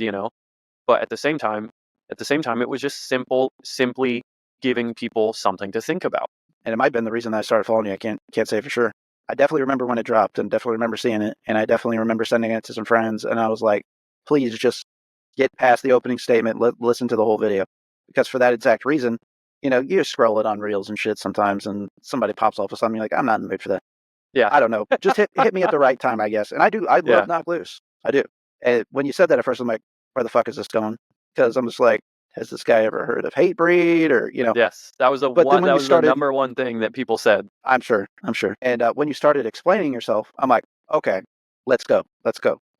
but at the same time, it was just simply giving people something to think about. And it might have been the reason that I started following you. I can't say for sure. I definitely remember when it dropped, and definitely remember seeing it, and I definitely remember sending it to some friends, and I was like, please just get past the opening statement, listen to the whole video. Because for that exact reason, you scroll it on Reels and shit sometimes, and somebody pops off with something, you're like, I'm not in the mood for that. Yeah. I don't know. Just hit me at the right time, I guess. And I do. I love Knocked Loose. I do. And when you said that at first, I'm like, where the fuck is this going? Because I'm just like, has this guy ever heard of Hatebreed or, Yes, that was the number one thing that people said. I'm sure. And when you started explaining yourself, I'm like, okay, let's go.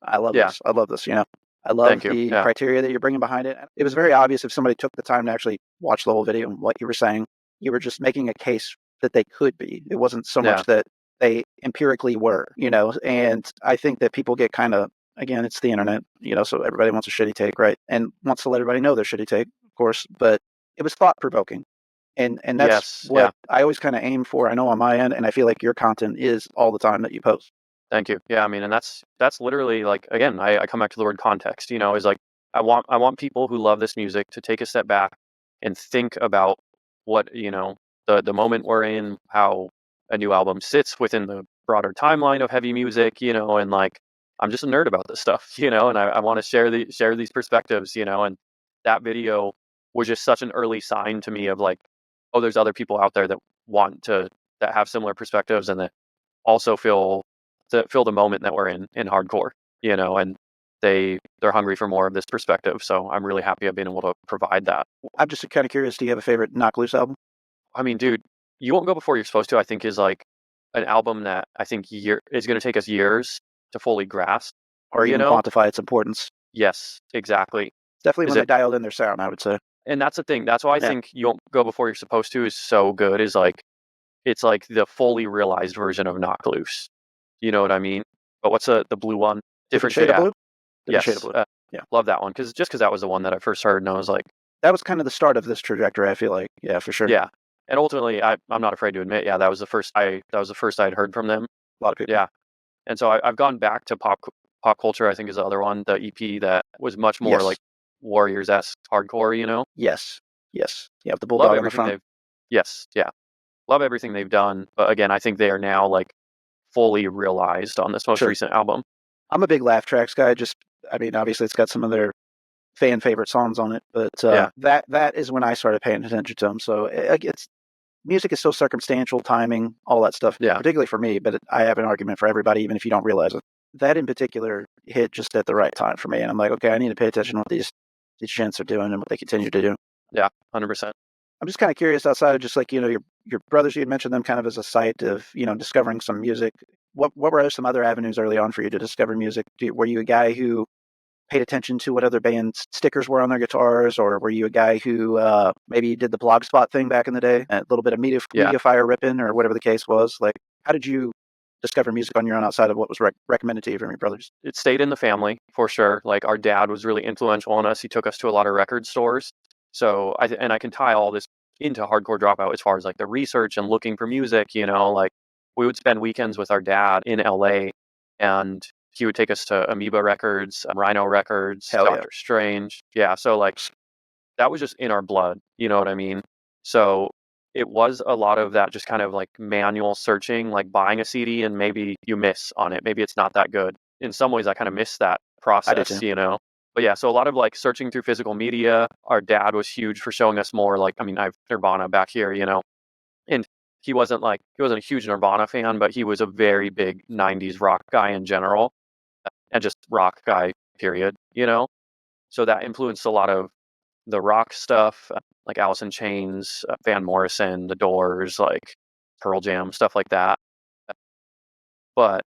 I love this. I love this. I love the criteria that you're bringing behind it. It was very obvious if somebody took the time to actually watch the whole video and what you were saying, you were just making a case that they could be. It wasn't so much that they empirically were, and I think that people get kind of, again, it's the internet, so everybody wants a shitty take, right? And wants to let everybody know their shitty take, of course, but it was thought provoking. And that's what I always kind of aim for, I know on my end, and I feel like your content is all the time that you post. Thank you. Yeah, I mean, and that's literally like, again, I come back to the word context, is like, I want people who love this music to take a step back and think about what, the moment we're in, how a new album sits within the broader timeline of heavy music, and like, I'm just a nerd about this stuff, and I want to share these perspectives, and that video was just such an early sign to me of like, oh, there's other people out there that that have similar perspectives and that also feel the moment that we're in hardcore, and they're hungry for more of this perspective. So I'm really happy I've been able to provide that. I'm just kind of curious, do you have a favorite Knocked Loose album? I mean, dude, You Won't Go Before You're Supposed to, I think, is like an album that I think is going to take us years to fully grasp. Or even quantify its importance. Yes, exactly. Definitely when they dialed in their sound, I would say. And that's the thing. That's why I think You Won't Go Before You're Supposed to is so good, is like, it's like the fully realized version of Knocked Loose. You know what I mean? But what's the blue one? Different Shade of Blue? Yes. Shade of Blue. Love that one. Because that was the one that I first heard, and I was like, that was kind of the start of this trajectory, I feel like. Yeah, for sure. Yeah. And ultimately, I'm not afraid to admit, that was the first I'd heard from them. A lot of people. Yeah. And so I've gone back to Pop Culture, I think, is the other one, the EP that was much more like Warriors-esque hardcore, Yes. Yeah, the bulldog on the front. Yes, yeah. Love everything they've done. But again, I think they are now like fully realized on this most recent album. I'm a big laugh tracks guy. Obviously it's got some of their fan favorite songs on it, but that is when I started paying attention to them. So music is so circumstantial, timing, all that stuff. Yeah. Particularly for me, but I have an argument for everybody, even if you don't realize it. That in particular hit just at the right time for me, and I'm like, okay, I need to pay attention to what these gents are doing and what they continue to do. Yeah, 100%. I'm just kind of curious, outside of just like, your brothers, you had mentioned them kind of as a site of, discovering some music. What were some other avenues early on for you to discover music? Were you a guy who paid attention to what other bands' stickers were on their guitars, or were you a guy who maybe did the Blogspot thing back in the day, a little bit of media fire ripping, or whatever the case was? Like, how did you discover music on your own outside of what was recommended to you from your brothers? It stayed in the family for sure. Like, our dad was really influential on us. He took us to a lot of record stores. So I can tie all this into Hardcore Dropout as far as like the research and looking for music, like we would spend weekends with our dad in LA, and he would take us to Amoeba Records, Rhino Records, Hell yeah. Doctor Strange. Yeah, so like that was just in our blood, you know what I mean? So it was a lot of that just kind of like manual searching, like buying a CD and maybe you miss on it. Maybe it's not that good. In some ways, I kind of miss that I did process, too. But yeah, so a lot of like searching through physical media. Our dad was huge for showing us more. Like, I mean, I have Nirvana back here, and he wasn't a huge Nirvana fan, but he was a very big 90s rock guy in general and just rock guy, period. So that influenced a lot of the rock stuff, like Alice in Chains, Van Morrison, The Doors, like Pearl Jam, stuff like that. But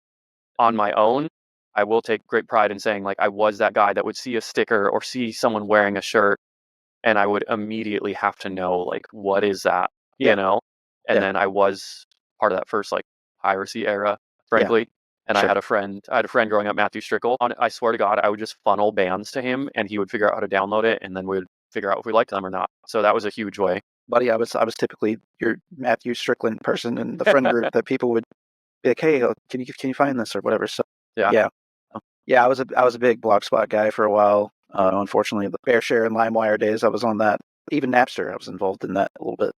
on my own, I will take great pride in saying like I was that guy that would see a sticker or see someone wearing a shirt, and I would immediately have to know like what is that, Yeah. And Yeah. then I was part of that first like piracy era, Yeah. frankly. And Sure. I had a friend growing up, Matthew Strickle. I swear to God, I would just funnel bands to him, and he would figure out how to download it, and then we'd figure out if we liked them or not. So that was a huge way. Buddy, I was typically your Matthew Strickland person in the friend group that people would be like, hey, can you find this or whatever. So Yeah. yeah, I was a big Blogspot guy for a while. Unfortunately, the Bearshare and LimeWire days, I was on that. Even Napster, I was involved in that a little bit.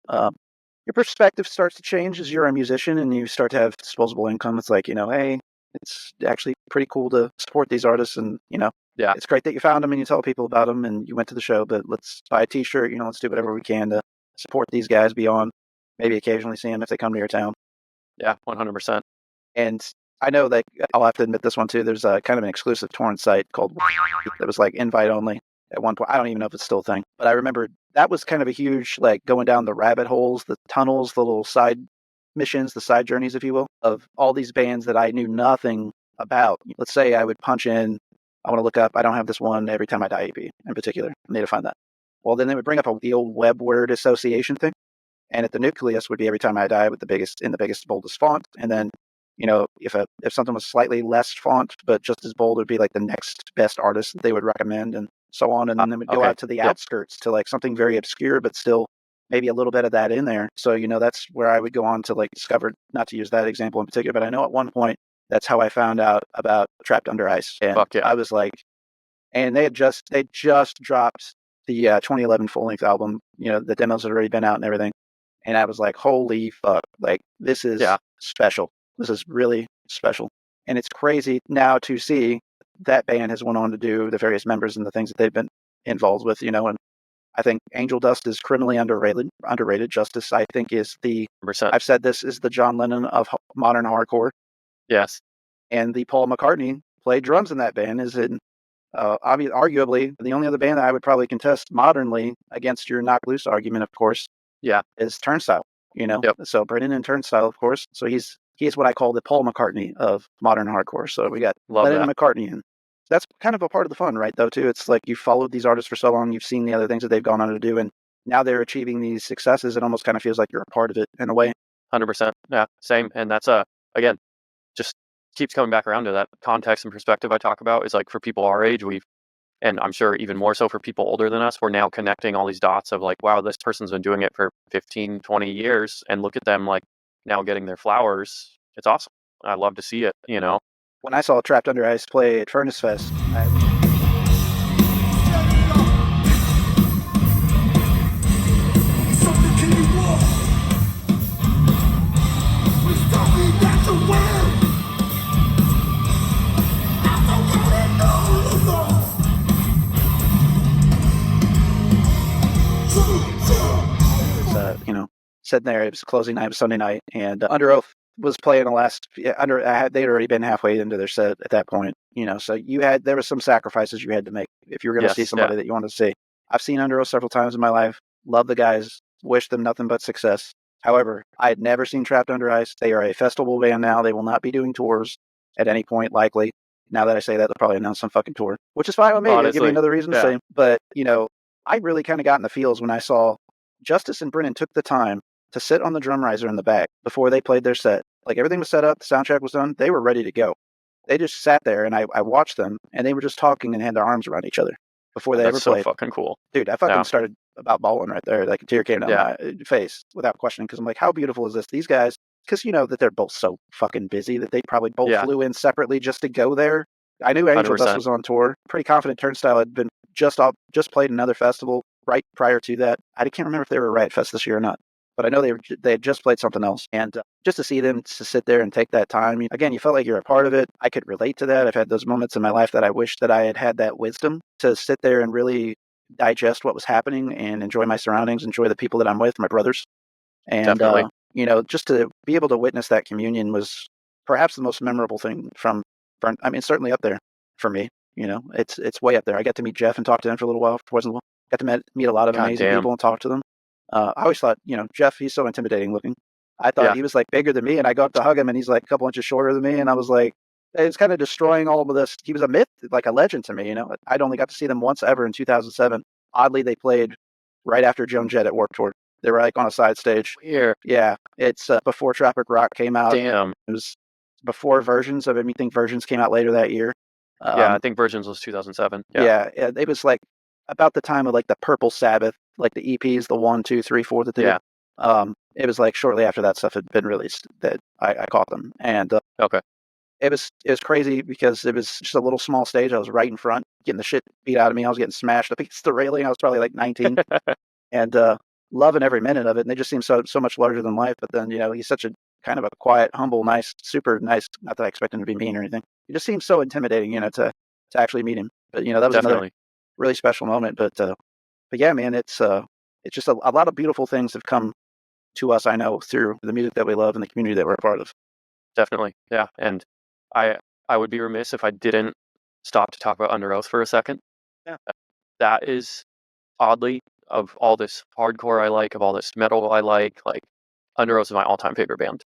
Your perspective starts to change as you're a musician and you start to have disposable income. It's like, hey, it's actually pretty cool to support these artists, and Yeah. it's great that you found them and you tell people about them and you went to the show, but let's buy a T-shirt. Let's do whatever we can to support these guys beyond maybe occasionally seeing them if they come to your town. Yeah, 100%. And I know that I'll have to admit this one too. There's a kind of an exclusive torn site called that was like invite only at one point. I don't even know if it's still a thing, but I remember that was kind of a huge, like, going down the rabbit holes, the tunnels, the little side missions, the side journeys, if you will, of all these bands that I knew nothing about. Let's say I would punch in, I want to look up, I don't have this one, Every Time I Die EP in particular. I need to find that. Well, then they would bring up the old web word association thing. And at the nucleus would be Every Time I Die with the biggest, boldest font. And then, if something was slightly less font, but just as bold, it would be like the next best artist that they would recommend and so on. And then they would go Okay. out to the outskirts to like something very obscure, but still maybe a little bit of that in there. So, that's where I would go on to like discover, not to use that example in particular, but I know at one point that's how I found out about Trapped Under Ice. And Fuck yeah. I was like, and they just dropped the 2011 full length album. The demos had already been out and everything. And I was like, holy fuck, like this is special. This is really special. And it's crazy now to see that band has went on to do the various members and the things that they've been involved with, and I think Angel Dust is criminally underrated. Justice, I think, is 100%. I've said this is the John Lennon of modern hardcore. Yes. And the Paul McCartney played drums in that band is in arguably the only other band that I would probably contest modernly against your Knock Loose argument, of course, is Turnstile. Yep. So Brennan and Turnstile, of course. So he's what I call the Paul McCartney of modern hardcore. So we got Lennon and McCartney, and that's kind of a part of the fun, right? Though too, it's like you've followed these artists for so long, you've seen the other things that they've gone on to do, and now they're achieving these successes. It almost kind of feels like you're a part of it in a way. 100%. Yeah, same. And that's again, just keeps coming back around to that context and perspective I talk about. Is like for people our age, and I'm sure even more so for people older than us, we're now connecting all these dots of like, wow, this person's been doing it for 15, 20 years, and look at them like now getting their flowers. It's awesome. I love to see it, When I saw Trapped Under Ice play at Furnace Fest, sitting there, it was closing night, it was Sunday night, and UNDEROATH was playing the last. They'd already been halfway into their set at that point, So there was some sacrifices you had to make if you were going to see somebody that you wanted to see. I've seen UNDEROATH several times in my life. Love the guys. Wish them nothing but success. However, I had never seen Trapped Under Ice. They are a festival band now. They will not be doing tours at any point, likely. Now that I say that, they'll probably announce some fucking tour, which is fine with me. It'll give me another reason to say. But I really kind of got in the feels when I saw Justice and Brennan took the time to sit on the drum riser in the back before they played their set. Like everything was set up, the soundtrack was done, they were ready to go. They just sat there and I watched them and they were just talking and had their arms around each other before they ever played. So fucking cool. Dude, I fucking started about bawling right there. Like a tear came down my face without questioning, because I'm like, how beautiful is this? These guys, because you know that they're both so fucking busy that they probably both flew in separately just to go there. I knew Angel 100%. Dust was on tour. Pretty confident Turnstile had been just played another festival right prior to that. I can't remember if they were Riot Fest this year or not, but I know they had just played something else. And just to see them to sit there and take that time, again, you felt like you're a part of it. I could relate to that. I've had those moments in my life that I wish that I had that wisdom to sit there and really digest what was happening and enjoy my surroundings, enjoy the people that I'm with, my brothers. And, just to be able to witness that communion was perhaps the most memorable thing from certainly up there for me. It's way up there. I got to meet Jeff and talk to him for a little while. Got to meet a lot of amazing people and talk to them. I always thought, Jeff, he's so intimidating looking. I thought he was like bigger than me, and I go up to hug him, and he's like a couple inches shorter than me, and I was like, it's kind of destroying all of this. He was a myth, like a legend to me. I'd only got to see them once ever in 2007. Oddly, they played right after Joan Jett at Warped Tour. They were like on a side stage. Weird. Yeah, it's before Tropic Rock came out. Damn. It was before Versions. I think Versions came out later that year. I think Versions was 2007. Yeah, it was like about the time of like the Purple Sabbath, like the EPs, the 1, 2, 3, 4 that they did. It was like shortly after that stuff had been released that I caught them. And it was crazy because it was just a little small stage. I was right in front, getting the shit beat out of me. I was getting smashed up against the railing. I was probably like 19 and loving every minute of it. And they just seemed so much larger than life. But then, he's such a kind of a quiet, humble, nice, super nice. Not that I expect him to be mean or anything. He just seems so intimidating, to actually meet him. But that was another really special moment. But yeah, man, it's just a lot of beautiful things have come to us, I know, through the music that we love and the community that we're a part of. Definitely. Yeah. And I would be remiss if I didn't stop to talk about UNDEROATH for a second. Yeah. That is oddly, of all this hardcore I like, of all this metal I like UNDEROATH is my all-time favorite band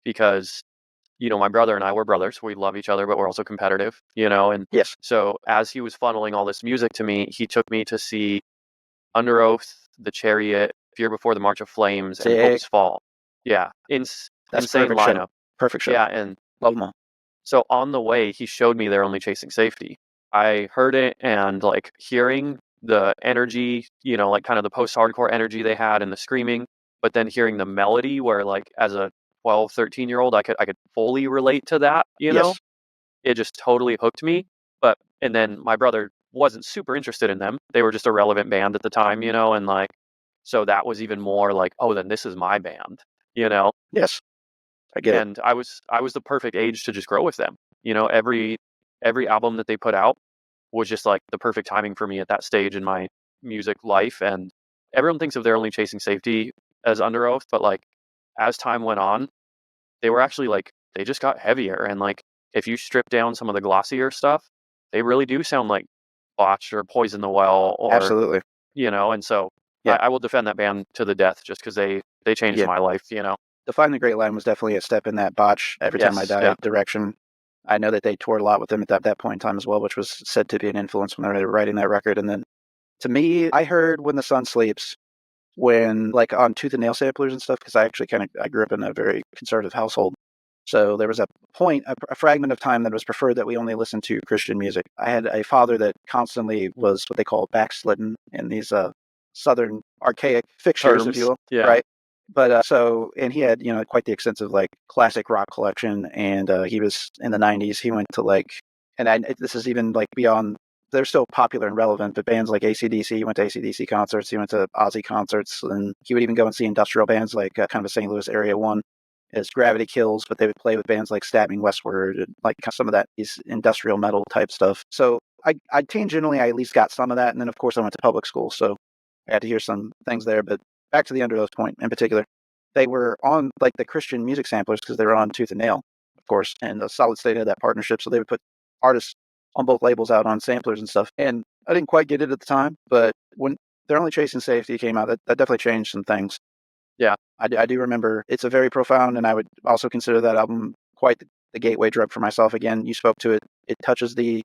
because, my brother and I, we're brothers. We love each other, but we're also competitive, and yes. So as he was funneling all this music to me, he took me to see UNDEROATH, The Chariot, Fear Before the March of Flames, and Hope's Fall. Yeah. That's insane perfect lineup. Show. Perfect show. Yeah. And love them all. So on the way, he showed me They're Only Chasing Safety. I heard it and hearing the energy, kind of the post-hardcore energy they had and the screaming, but then hearing the melody where as a 12, 13-year-old, I could fully relate to that, Yes. It just totally hooked me. And then my brother wasn't super interested in them. They were just a relevant band at the time, and so that was even more oh, then this is my band, Yes. I get it. And I was the perfect age to just grow with them. Every album that they put out was just the perfect timing for me at that stage in my music life. And everyone thinks of They're Only Chasing Safety as UNDEROATH, but as time went on, they were actually they just got heavier. And if you strip down some of the glossier stuff, they really do sound like Botch or Poison the Well or absolutely, and so I will defend that band to the death just because they changed my life, Define the Great Line was definitely a step in that Botch Every Time I Die direction. I know that they toured a lot with them at that point in time as well, which was said to be an influence when they were writing that record. And then to me, I heard When the Sun Sleeps when on Tooth and Nail samplers and stuff, because I actually I grew up in a very conservative household. So there was a point, a fragment of time that was preferred that we only listened to Christian music. I had a father that constantly was what they call backslidden in these Southern archaic fixtures, if you will, right? But and he had, quite the extensive classic rock collection, and he was in the 90s. He went to this is even beyond, they're still popular and relevant, but bands like AC/DC, he went to AC/DC concerts, he went to Ozzy concerts, and he would even go and see industrial bands kind of a St. Louis area one as Gravity Kills, but they would play with bands like Stabbing Westward and some of that is industrial metal type stuff. So I tangentially, I at least got some of that, and then of course I went to public school, so I had to hear some things there. But back to the UNDEROATH point in particular, they were on the Christian music samplers because they were on Tooth and Nail, of course, and the Solid State had that partnership, so they would put artists on both labels out on samplers and stuff. And I didn't quite get it at the time, but when They're Only Chasing Safety came out, that definitely changed some things. Yeah. I do remember it's a very profound, and I would also consider that album quite the gateway drug for myself. Again, you spoke to it. It touches the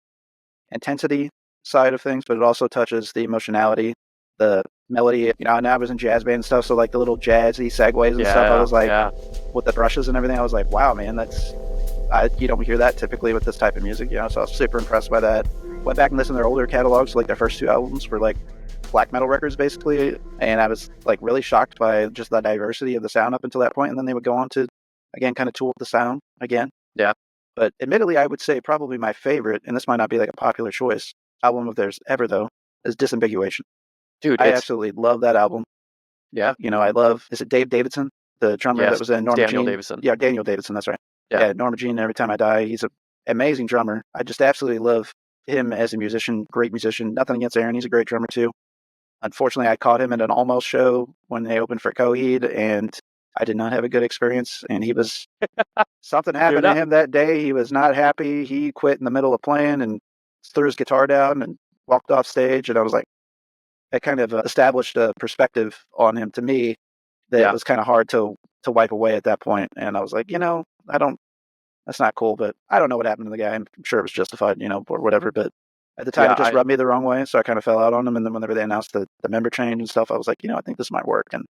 intensity side of things, but it also touches the emotionality, the melody. And I was in jazz band and stuff, so the little jazzy segues and stuff, I was with the brushes and everything, I was like, wow, man, you don't hear that typically with this type of music, so I was super impressed by that. Went back and listened to their older catalogs, their first two albums were black metal records basically, and I was like really shocked by just the diversity of the sound up until that point. And then they would go on to again kind of tool the sound again. Yeah. But admittedly, I would say probably my favorite, and this might not be like a popular choice, album of theirs ever though, is Disambiguation. Dude, I absolutely love that album. yeah. I love, is it Dave Davidson, the drummer Yes, that was in Norma Daniel Jean? Davison. Yeah, Daniel Davidson, that's right. Yeah. Yeah, Norma Jean, Every Time I Die. He's an amazing drummer. I just absolutely love him as a musician, great musician. Nothing against Aaron, he's a great drummer too. Unfortunately, I caught him at an Almost show when they opened for Coheed, and I did not have a good experience. And he was, something happened to him that day. He was not happy. He quit in the middle of playing and threw his guitar down and walked off stage. And I was like, it kind of established a perspective on him to me that was kind of hard to wipe away at that point. And I was like, that's not cool, but I don't know what happened to the guy. I'm sure it was justified, or whatever. But at the time, it just rubbed me the wrong way. So I kind of fell out on him. And then whenever they announced the member change and stuff, I was like, I think this might work. And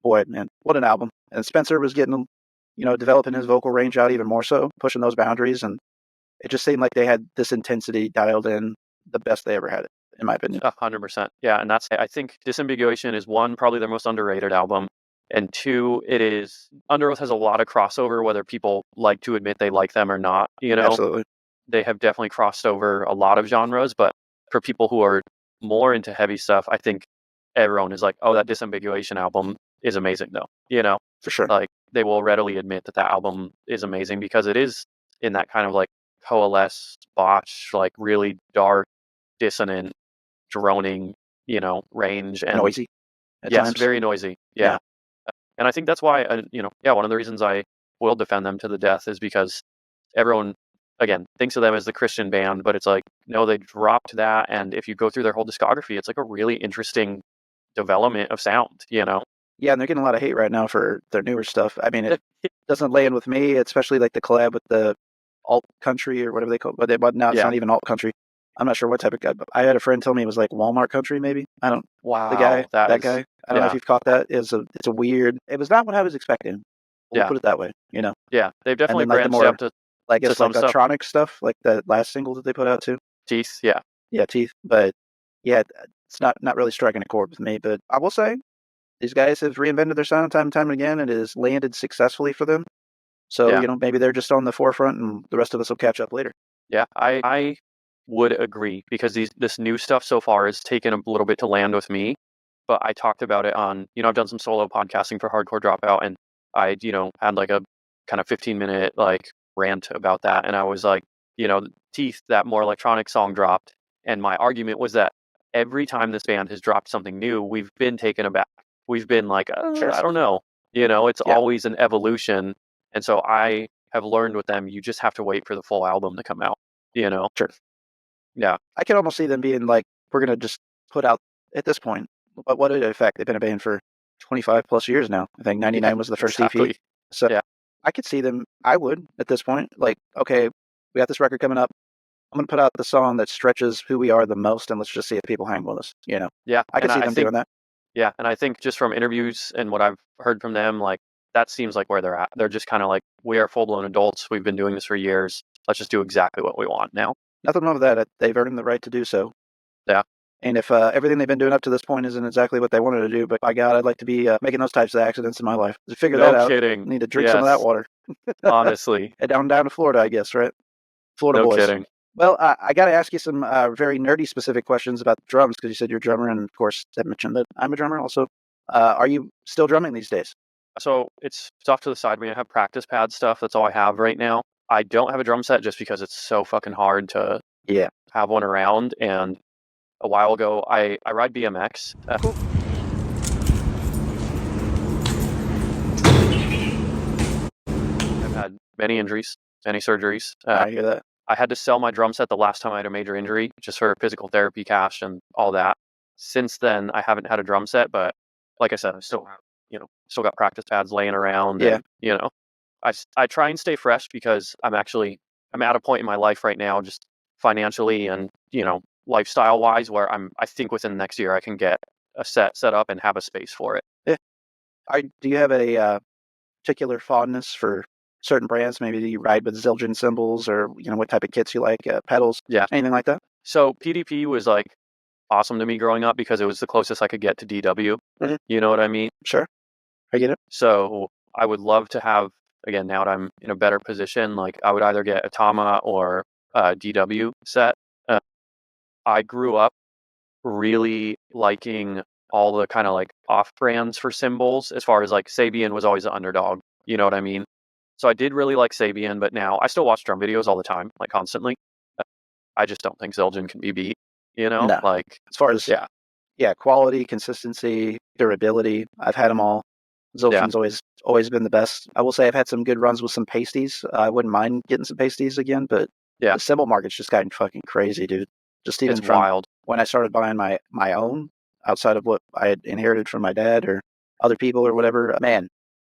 boy, man, what an album. And Spencer was getting, developing his vocal range out even more so, pushing those boundaries. And it just seemed like they had this intensity dialed in the best they ever had it, in my opinion. 100%. Yeah. And I think Disambiguation is one, probably their most underrated album. And two, UNDEROATH has a lot of crossover, whether people like to admit they like them or not. Absolutely. They have definitely crossed over a lot of genres, but for people who are more into heavy stuff, I think everyone is like, oh, that Disambiguation album is amazing though, For sure. Like they will readily admit that album is amazing because it is in that kind of like coalesce, botch, like really dark, dissonant, droning, range and noisy. Yes, times. very noisy. Yeah. And I think that's why, one of the reasons I will defend them to the death is because everyone, again, thinks of them as the Christian band, but it's like, no, they dropped that. And if you go through their whole discography, it's like a really interesting development of sound, Yeah, and they're getting a lot of hate right now for their newer stuff. I mean, it doesn't land with me, especially like the collab with the alt country or whatever they call it. But now it's not even alt country. I'm not sure what type of guy, but I had a friend tell me it was like Walmart country, maybe. I don't. Wow. The guy, that guy. I don't know if you've caught that. It's a weird. It was not what I was expecting. We'll put it that way. Yeah, they've definitely branched out to like it's like electronic stuff, like the last single that they put out too. Teeth. Yeah. Yeah, Teeth. But yeah, it's not really striking a chord with me. But I will say, these guys have reinvented their sound time and time again, and it has landed successfully for them. So maybe they're just on the forefront, and the rest of us will catch up later. Yeah, I would agree because this new stuff so far has taken a little bit to land with me, but I talked about it on, I've done some solo podcasting for Hardcore Dropout, and I, had like a kind of 15-minute like rant about that. And I was like, Teeth, that more electronic song dropped. And my argument was that every time this band has dropped something new, we've been taken aback. We've been like, I don't know, it's always an evolution. And so I have learned with them, you just have to wait for the full album to come out, Sure. Yeah. I can almost see them being like, we're going to just put out at this point. But what did it affect? They've been a band for 25 plus years now. I think 99 was the first EP. So I could see them, I would at this point, like, okay, we got this record coming up. I'm going to put out the song that stretches who we are the most, and let's just see if people hang with us, Yeah. I could see them doing that. Yeah. And I think just from interviews and what I've heard from them, like, that seems like where they're at. They're just kind of like, we are full-blown adults. We've been doing this for years. Let's just do exactly what we want now. Nothing wrong with that. They've earned the right to do so. Yeah. And if everything they've been doing up to this point isn't exactly what they wanted to do, but by God, I'd like to be making those types of accidents in my life. To figure that out, kidding. Need to drink some of that water. Honestly. And down to Florida, I guess, right? Florida boys. No kidding. Well, I got to ask you some very nerdy specific questions about drums, because you said you're a drummer, and of course, I mentioned that I'm a drummer also. Are you still drumming these days? So it's off to the side. I have practice pad stuff. That's all I have right now. I don't have a drum set just because it's so fucking hard to have one around. And a while ago, I ride BMX. Cool. I've had many injuries, many surgeries. I hear that. I had to sell my drum set the last time I had a major injury, just for physical therapy cash and all that. Since then, I haven't had a drum set, but like I said, I still got practice pads laying around. Yeah. And, I try and stay fresh because I'm at a point in my life right now, just financially and, lifestyle wise, where I think within the next year I can get a set up and have a space for it. Yeah. Do you have a particular fondness for certain brands? Maybe you ride with Zildjian cymbals, or what type of kits you like, pedals, anything like that? So PDP was like awesome to me growing up because it was the closest I could get to DW. Mhm. You know what I mean? Sure, I get it. So I would love to have, again, now that I'm in a better position, like I would either get a Tama or a DW set. I grew up really liking all the kind of like off brands for cymbals, as far as like Sabian was always the underdog. You know what I mean? So I did really like Sabian, but now I still watch drum videos all the time, like constantly. Uh, I just don't think Zeljan can be beat, you know? No, Like, as far as yeah, quality, consistency, durability, I've had them all. yeah, Zildjian's always been the best. I will say I've had some good runs with some pasties. I wouldn't mind getting some pasties again, but yeah. the cymbal market's just gotten fucking crazy, dude. Just even It's from wild. when I started buying my own outside of what I had inherited from my dad or other people or whatever, man,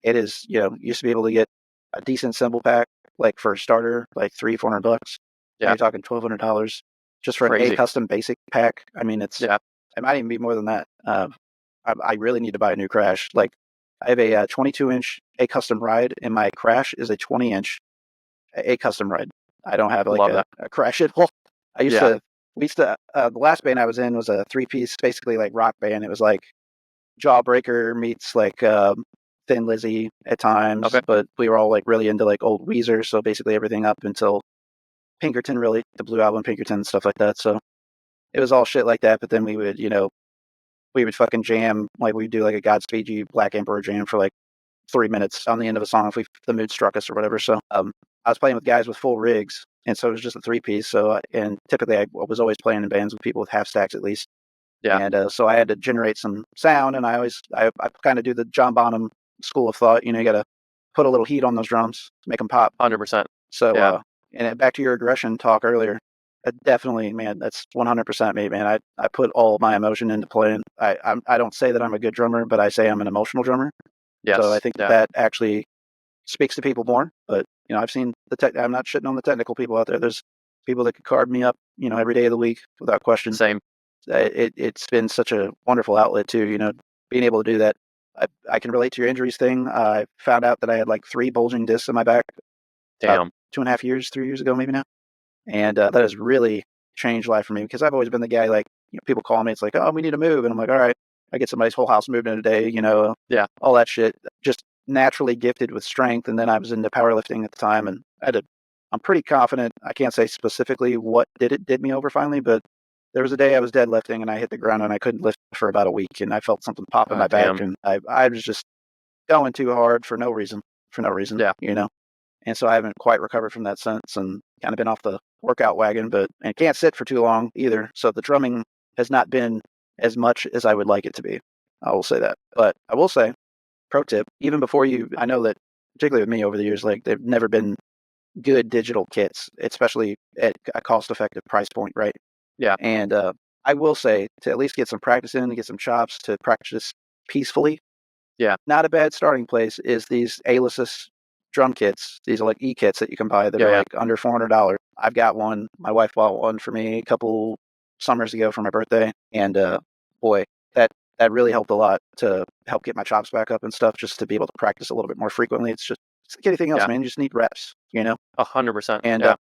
it is, used to be able to get a decent cymbal pack, like for a starter, like $300-400. Now Yeah, you're talking $1,200 just for an A crazy. custom basic pack. I mean, it Yeah, might even be more than that. I really need to buy a new crash. Like, I have a 22-inch A custom ride, and my crash is a 20-inch A custom ride. I don't have like love that. a crash at all. Yeah, We used to, the last band I was in was a 3-piece, basically like rock band. It was like Jawbreaker meets like Thin Lizzy at times, okay. but we were all like really into like old Weezer. So basically everything up until Pinkerton, really, the Blue Album, Pinkerton, and stuff like that. So it was all shit like that. But then we would fucking jam, like we'd do like a Godspeed You Black Emperor jam for like 3 minutes on the end of a song if the mood struck us or whatever. So I was playing with guys with full rigs, and so it was just a 3-piece. So and typically I was always playing in bands with people with half stacks at least. Yeah, And so I had to generate some sound, and I kind of do the John Bonham school of thought. You got to put a little heat on those drums to make them pop. 100%. So, Yeah, and back to your aggression talk earlier, definitely, man, that's 100% me, man. I put all my emotion into playing. I don't say that I'm a good drummer, but I say I'm an emotional drummer. So I yes, think yeah, that actually speaks to people more. But I've seen I'm not shitting on the technical people out there. There's people that could carve me up, every day of the week without question. same. It's been such a wonderful outlet too. Being able to do that. I can relate to your injuries thing. I found out that I had like 3 bulging discs in my back about Damn. 2.5 years, 3 years ago, maybe now. And that has really changed life for me because I've always been the guy, like, people call me, it's like, oh, we need to move. And I'm like, all right, I get somebody's whole house moved in a day, Yeah, all that shit. Just naturally gifted with strength. And then I was into powerlifting at the time, and I'm pretty confident. I can't say specifically what did me over finally, but there was a day I was deadlifting and I hit the ground and I couldn't lift for about a week, and I felt something pop in my back, damn. and I was just going too hard for no reason, Yeah, and so I haven't quite recovered from that since, and kind of been off the workout wagon, and can't sit for too long either. So the drumming has not been as much as I would like it to be. I will say that. But I will say, pro tip, even before I know that particularly with me over the years, like, they've never been good digital kits, especially at a cost effective price point, right? yeah, And I will say, to at least get some practice in, get some chops, to practice peacefully, yeah, not a bad starting place is these A-Lysys drum kits. These are like E-kits that you can buy that yeah, are yeah. like under $400. I've got one. My wife bought one for me a couple summers ago for my birthday, and boy, that really helped a lot to help get my chops back up and stuff, just to be able to practice a little bit more frequently. It's like anything else, Yeah, man. You just need reps. 100%. And Yeah,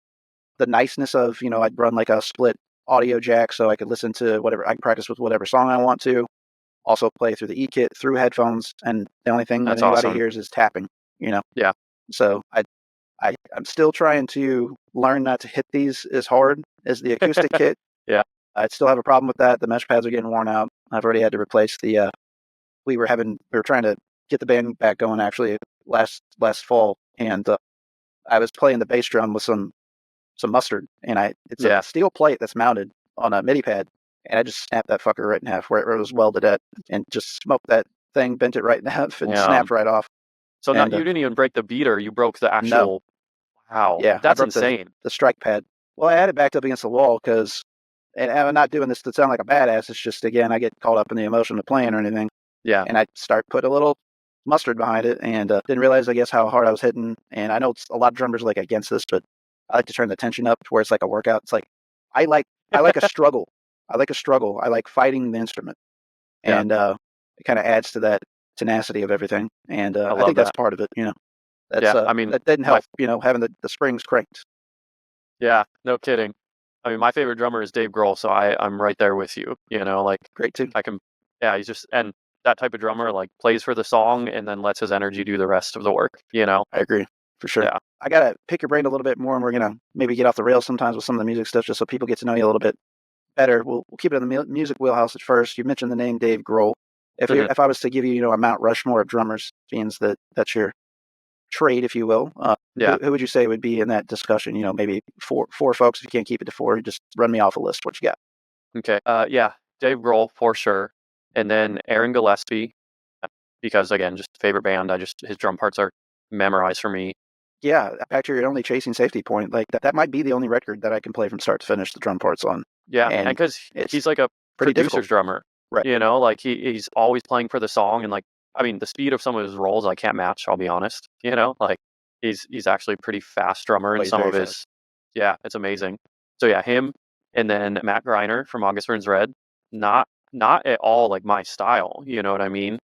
the niceness of, I'd run like a split audio jack so I could listen to whatever, I can practice with whatever song I want to, also play through the E-kit, through headphones, and the only thing that that's anybody awesome. hears is tapping, you know? Yeah, So I'm still trying to learn not to hit these as hard as the acoustic kit. yeah, I still have a problem with that. The mesh pads are getting worn out. I've already had to replace we were trying to get the band back going actually last fall, and I was playing the bass drum with some mustard, and it's a yeah, steel plate that's mounted on a MIDI pad, and I just snapped that fucker right in half where it was welded at, and just smoked that thing, bent it right in half, and yeah. snapped right off. So not And you didn't even break the beater, you broke the no, actual. Wow, yeah, I that's broke insane. the strike pad. Well, I had it backed up against the wall because, and I'm not doing this to sound like a badass. It's just, again, I get caught up in the emotion of playing or anything, Yeah, and I start put a little mustard behind it, and didn't realize, I guess, how hard I was hitting. And I know a lot of drummers are like against this, but I like to turn the tension up to where it's like a workout. It's like I like I like a struggle. I like a struggle. I like fighting the instrument, yeah, and it kind of adds to that tenacity of everything. And I I love think that's that. part of it. That's Yeah, I mean, that didn't my help. Having the springs cranked. yeah, no kidding. I mean, my favorite drummer is Dave Grohl, so I'm right there with you. Like Great too. I can, yeah, he's just and that type of drummer like plays for the song and then lets his energy do the rest of the work. I agree for sure. Yeah. I gotta pick your brain a little bit more, and we're gonna maybe get off the rails sometimes with some of the music stuff, just so people get to know you a little bit better. We'll keep it in the music wheelhouse at first. You mentioned the name Dave Grohl. Mhm. If I was to give you, a Mount Rushmore of drummers, being that's your trade, if you will, Yeah. who would you say would be in that discussion? Maybe four folks. If you can't keep it to four, just run me off a list. What you got? Okay. Yeah, Dave Grohl for sure, and then Aaron Gillespie, because again, just favorite band. His drum parts are memorized for me. Yeah, back to your only chasing safety point. Like that might be the only record that I can play from start to finish the drum parts on. Yeah, and And because it's he's like a pretty difficult. producer's drummer, Right. like he's always playing for the song, and like I mean, the speed of some of his rolls I can't match. I'll be honest. Like he's actually a pretty fast drummer Oh, in he's some very of fast. his. Yeah, it's amazing. So yeah, him, and then Matt Greiner from August Burns Red. Not at all like my style. You know what I mean?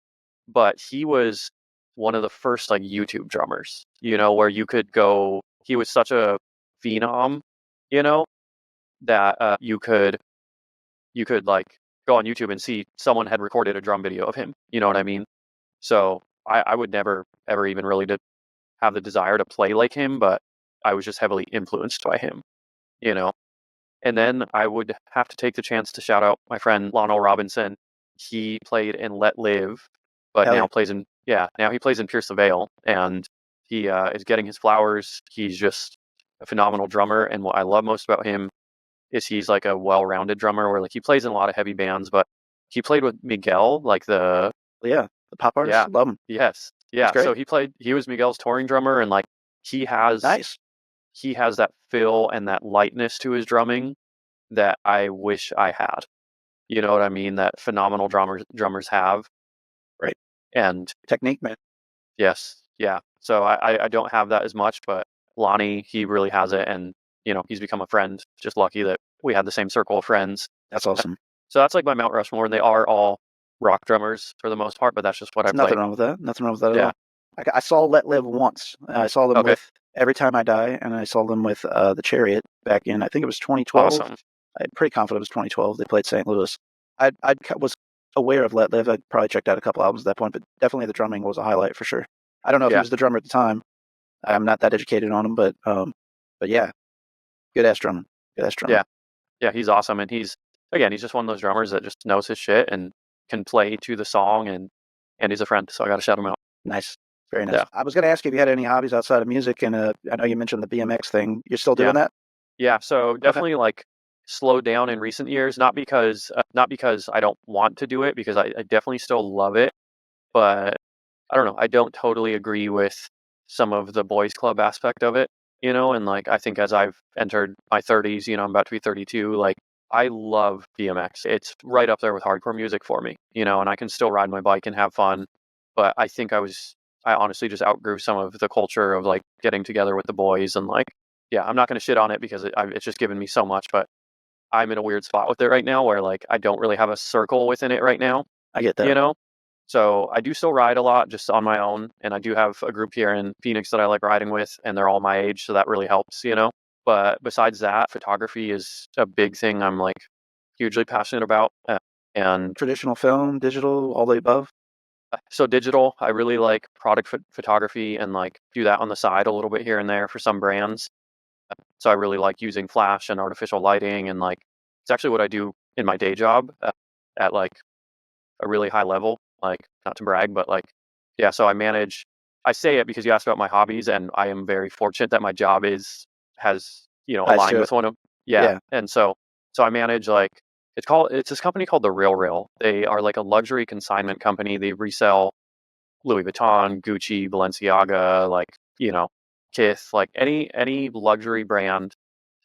But he was one of the first like YouTube drummers. Where you could go. He was such a phenom. You know that you could like go on YouTube and see someone had recorded a drum video of him. You know what I mean? So I would never ever even really have the desire to play like him, but I was just heavily influenced by him. You know, and then I would have to take the chance to shout out my friend Lionel Robinson. He played in Let Live, but Hell yeah. now he plays in Pierce the Veil, and he is getting his flowers. He's just a phenomenal drummer, and what I love most about him is he's like a well-rounded drummer where like he plays in a lot of heavy bands, but he played with Miguel, like Yeah. The pop artists yeah, love him. yes, He's yeah. great. So he was Miguel's touring drummer, and like he has Nice. he has that feel and that lightness to his drumming that I wish I had. You know what I mean? That phenomenal drummers have. Right. And Technique, man. yes, yeah. So I don't have that as much, but Lonnie, he really has it, and he's become a friend. Just lucky that we had the same circle of friends. That's awesome. So that's like my Mount Rushmore, and they are all rock drummers for the most part, but that's just what I There's nothing play. wrong with that. Nothing wrong with that at Yeah. all. I saw Let Live once. I saw them Okay. with Every Time I Die, and I saw them with The Chariot back in, I think it was 2012. Awesome. I'm pretty confident it was 2012. They played St. Louis. Was aware of Let Live. I'd probably checked out a couple albums at that point, but definitely the drumming was a highlight for sure. I don't know if he Yeah. was the drummer at the time. I'm not that educated on him, but yeah, good ass drummer. Good ass drummer. Yeah. Yeah. He's awesome, and he's just one of those drummers that just knows his shit and can play to the song, and he's a friend. So I got to shout him out. Nice. Very nice. Yeah. I was going to ask you if you had any hobbies outside of music, and I know you mentioned the BMX thing. You're still doing that? Yeah, so Okay. definitely like slowed down in recent years, not because I don't want to do it, because I definitely still love it, but I don't know, I don't totally agree with some of the boys club aspect of it, and like I think as I've entered my 30s, I'm about to be 32, like I love BMX. It's right up there with hardcore music for me, and I can still ride my bike and have fun, but I think I honestly just outgrew some of the culture of like getting together with the boys and like yeah, I'm not going to shit on it because it's just given me so much, but I'm in a weird spot with it right now where like I don't really have a circle within it right now, I get you that. know? So I do still ride a lot just on my own. And I do have a group here in Phoenix that I like riding with, and they're all my age. So that really helps. But besides that, photography is a big thing I'm like hugely passionate about. And Traditional film, digital, all the above. so digital, I really like product photography and like do that on the side a little bit here and there for some brands. So I really like using flash and artificial lighting, and like it's actually what I do in my day job at like a really high level. Like not to brag, but like yeah. So I manage. I say it because you asked about my hobbies, and I am very fortunate that my job has Ties aligned to it. with one of yeah. Yeah. And so I manage like it's this company called the Real Real. They are like a luxury consignment company. They resell Louis Vuitton, Gucci, Balenciaga, like, Kith, like any luxury brand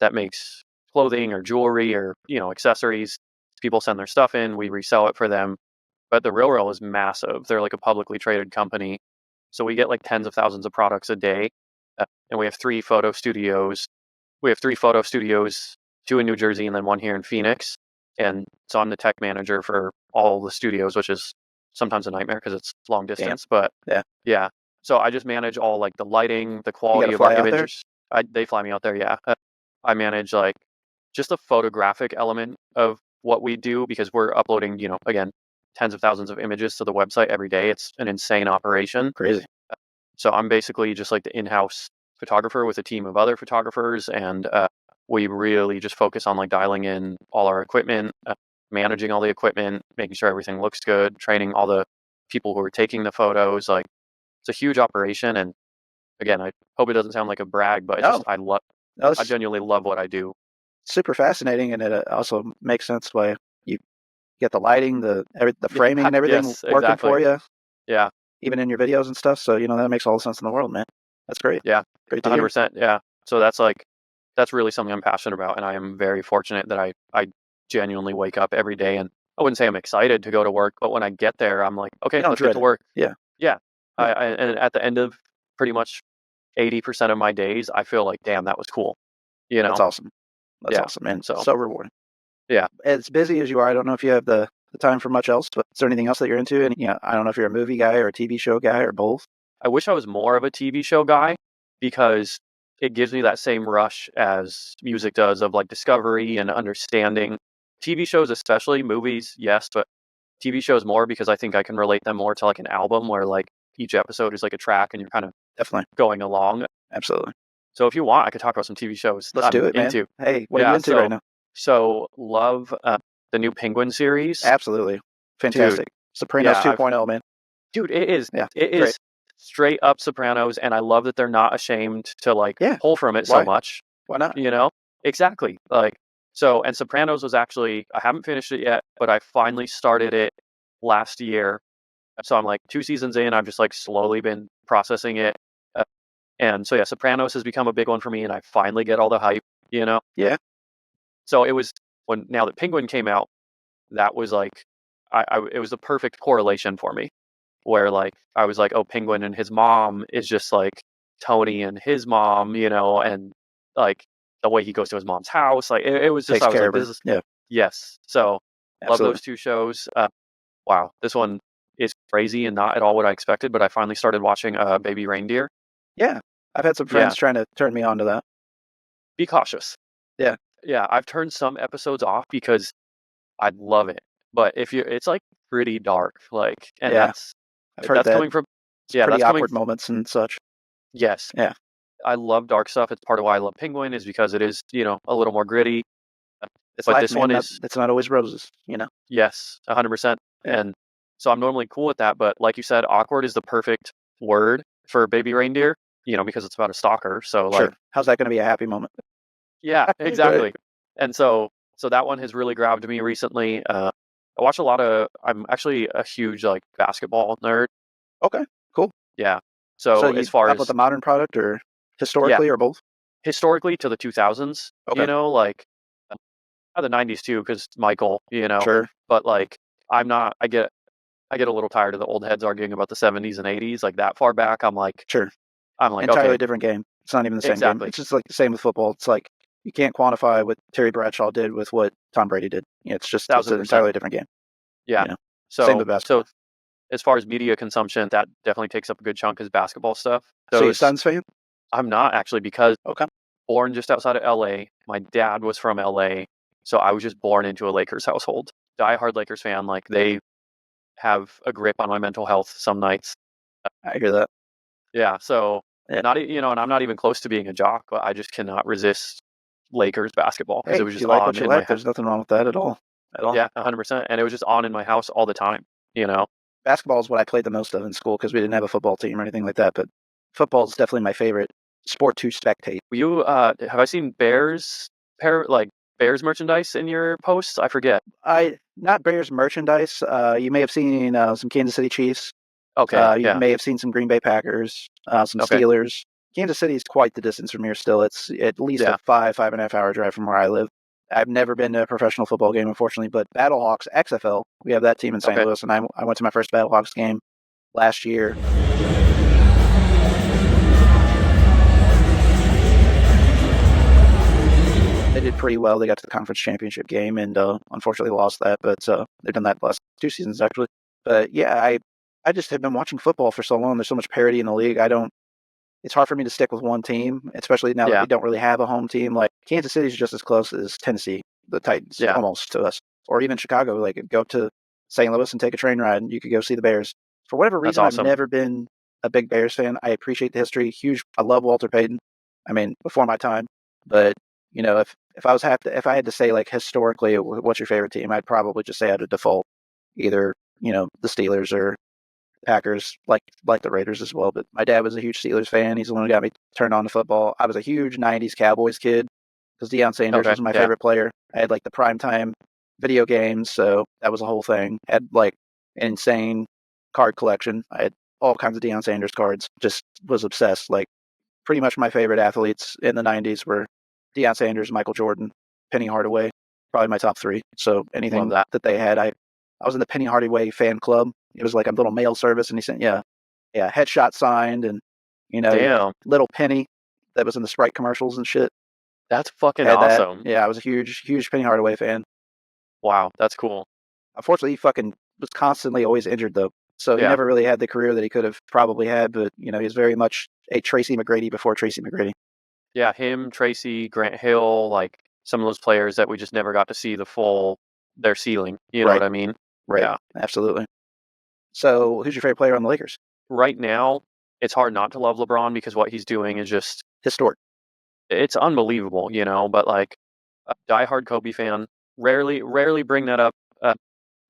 that makes clothing or jewelry or, accessories. People send their stuff in, we resell it for them. But the Real Real is massive. They're like a publicly traded company. So we get like tens of thousands of products a day. And we have three photo studios. We have three photo studios, two in New Jersey and then one here in Phoenix. And so I'm the tech manager for all the studios, which is sometimes a nightmare because it's long distance. But Yeah. yeah, so I just manage all like the lighting, the You got quality to of our fly out there? images. They fly me out there. Yeah, I manage like just the photographic element of what we do, because we're uploading, again, tens of thousands of images to the website every day. It's an insane operation. Crazy. So I'm basically just like the in-house photographer with a team of other photographers, and we really just focus on like dialing in all our equipment, managing all the equipment, making sure everything looks good, training all the people who are taking the photos. Like, it's a huge operation, and again, I hope it doesn't sound like a brag, but No, I genuinely love what I do. super fascinating, and it also makes sense why you get the lighting, the framing, and everything Yes, working exactly. for you, Yeah, even in your videos and stuff. So that makes all the sense in the world, man. That's great. yeah, Great to hear. 100%. Yeah. So that's really something I'm passionate about, and I am very fortunate that I genuinely wake up every day, and I wouldn't say I'm excited to go to work, but when I get there, I'm like, okay, You don't let's get dread to it. work. Yeah. Yeah. Yeah. And at the end of pretty much 80% of my days, I feel like, damn, that was cool. That's awesome. That's Yeah. awesome, man. So So rewarding. yeah, As busy as you are, I don't know if you have the time for much else, but is there anything else that you're into? And I don't know if you're a movie guy or a TV show guy or both. I wish I was more of a TV show guy, because it gives me that same rush as music does of like discovery and understanding. TV shows, especially, movies, yes, but TV shows more, because I think I can relate them more to like an album where like each episode is like a track and you're kind of Definitely. going along. Absolutely. So if you want, I could talk about some TV shows Let's I'm do it, man. into. Hey, what are you Yeah, into right now? so love the new Penguin series. Absolutely. Dude, Fantastic. Sopranos yeah, 2.0, man. dude, it is. Yeah. It Great. is straight up Sopranos, and I love that they're not ashamed to like Yeah. pull from it so Why? much. Why not? Exactly. Like, so, and Sopranos was actually, I haven't finished it yet, but I finally started it last year. So I'm like 2 seasons in. I've just like slowly been processing it, and so yeah, Sopranos has become a big one for me, and I finally get all the hype. Yeah. So it was now that Penguin came out, that was like, it was the perfect correlation for me, where like I was like, oh, Penguin and his mom is just like Tony and his mom, and like the way he goes to his mom's house, like it was just, Takes I was care like, of her. this is, Yeah. yes. So love Absolutely. those two shows. Wow, this one is crazy and not at all what I expected, but I finally started watching Baby Reindeer. Yeah. I've had some Yeah, friends trying to turn me on to that. be cautious. Yeah. Yeah, I've turned some episodes off because I love it, but it's like pretty dark, like, and Yeah. I've heard that's that. coming from, It's yeah, pretty that's coming. awkward moments and such. Yes, Yeah. I love dark stuff. It's part of why I love Penguin, is because it is, a little more gritty. It's But life, this one man. is, It's not always roses. yes, 100%. Yeah. And so I'm normally cool with that, but like you said, awkward is the perfect word for Baby Reindeer, because it's about a stalker. So like, Sure. How's that going to be a happy moment? yeah, Right. exactly. And so that one has really grabbed me recently. I watch a lot of. I'm actually a huge like basketball nerd. Okay. Cool. Yeah. So So you as far up with as, the modern product or yeah, historically or both? historically to the 2000s, Okay. like the 90s too, because Michael. Sure. But like, I'm not. I get a little tired of the old heads arguing about the 70s and 80s, like that far back. Sure. I'm like, Entirely okay, different game. It's not even the same game. exactly. It's just like the same with football. It's like you can't quantify what Terry Bradshaw did with what Tom Brady did. It's Thousand an percent. entirely different game. Yeah. You know. Same So with basketball. as far as media consumption, that definitely takes up a good chunk, is basketball stuff. So you Suns fan? I'm not actually, because Okay. born just outside of LA. My dad was from LA, so I was just born into a Lakers household. Diehard Lakers fan. Like, they have a grip on my mental health some nights. I hear that. Yeah. So Yeah. not and I'm not even close to being a jock, but I just cannot resist Lakers basketball, because Hey, it was if just you like on what you in my like, house. there's nothing wrong with that at all. At all. Yeah, 100%. And it was just on in my house all the time. Basketball is what I played the most of in school because we didn't have a football team or anything like that. But football is definitely my favorite sport to spectate. You have I seen Bears merchandise in your posts? I forget. Not Bears merchandise. You may have seen some Kansas City Chiefs. Okay, You yeah, may have seen some Green Bay Packers, some okay, Steelers. Kansas City is quite the distance from here still. It's at least yeah, a 5.5 hour drive from where I live. I've never been to a professional football game, unfortunately, but Battlehawks XFL, we have that team in St. okay. Louis, and I went to my first Battlehawks game last year. They did pretty well. They got to the conference championship game and unfortunately lost that, but they've done that the last 2 seasons, actually. But yeah, I just have been watching football for so long. There's so much parity in the league. it's hard for me to stick with one team, especially now that we don't really have a home team. Like Kansas City's just as close as Tennessee, the Titans, almost to us, or even Chicago. Like go up to St. Louis and take a train ride, and you could go see the Bears. For whatever reason, I've never been a big Bears fan. I appreciate the history, huge. I love Walter Payton. I mean, before my time, but you know, if I had to say like historically, what's your favorite team, I'd probably just say at a default, either the Steelers or Packers, like the Raiders as well. But my dad was a huge Steelers fan. He's the one who got me turned on to football. I was a huge '90s Cowboys kid because Deion Sanders was my favorite player. I had like the primetime video games, so that was a whole thing. I had like an insane card collection. I had all kinds of Deion Sanders cards. Just was obsessed. Like pretty much my favorite athletes in the '90s were Deion Sanders, Michael Jordan, Penny Hardaway, probably my top three. So anything that they had, I was in the Penny Hardaway fan club. It was like a little mail service, and he sent headshot signed, and little Penny that was in the Sprite commercials and shit. That's fucking awesome. Yeah, I was a huge Penny Hardaway fan. Wow, that's cool. Unfortunately, he fucking was constantly always injured though, so he never really had the career that he could have probably had. But he was very much a Tracy McGrady before Tracy McGrady. Yeah, him, Tracy, Grant Hill, like some of those players that we just never got to see their ceiling. You know what I mean? Right. Yeah, absolutely. So, who's your favorite player on the Lakers? Right now, it's hard not to love LeBron because what he's doing is just historic. It's unbelievable, but like a diehard Kobe fan, rarely bring that up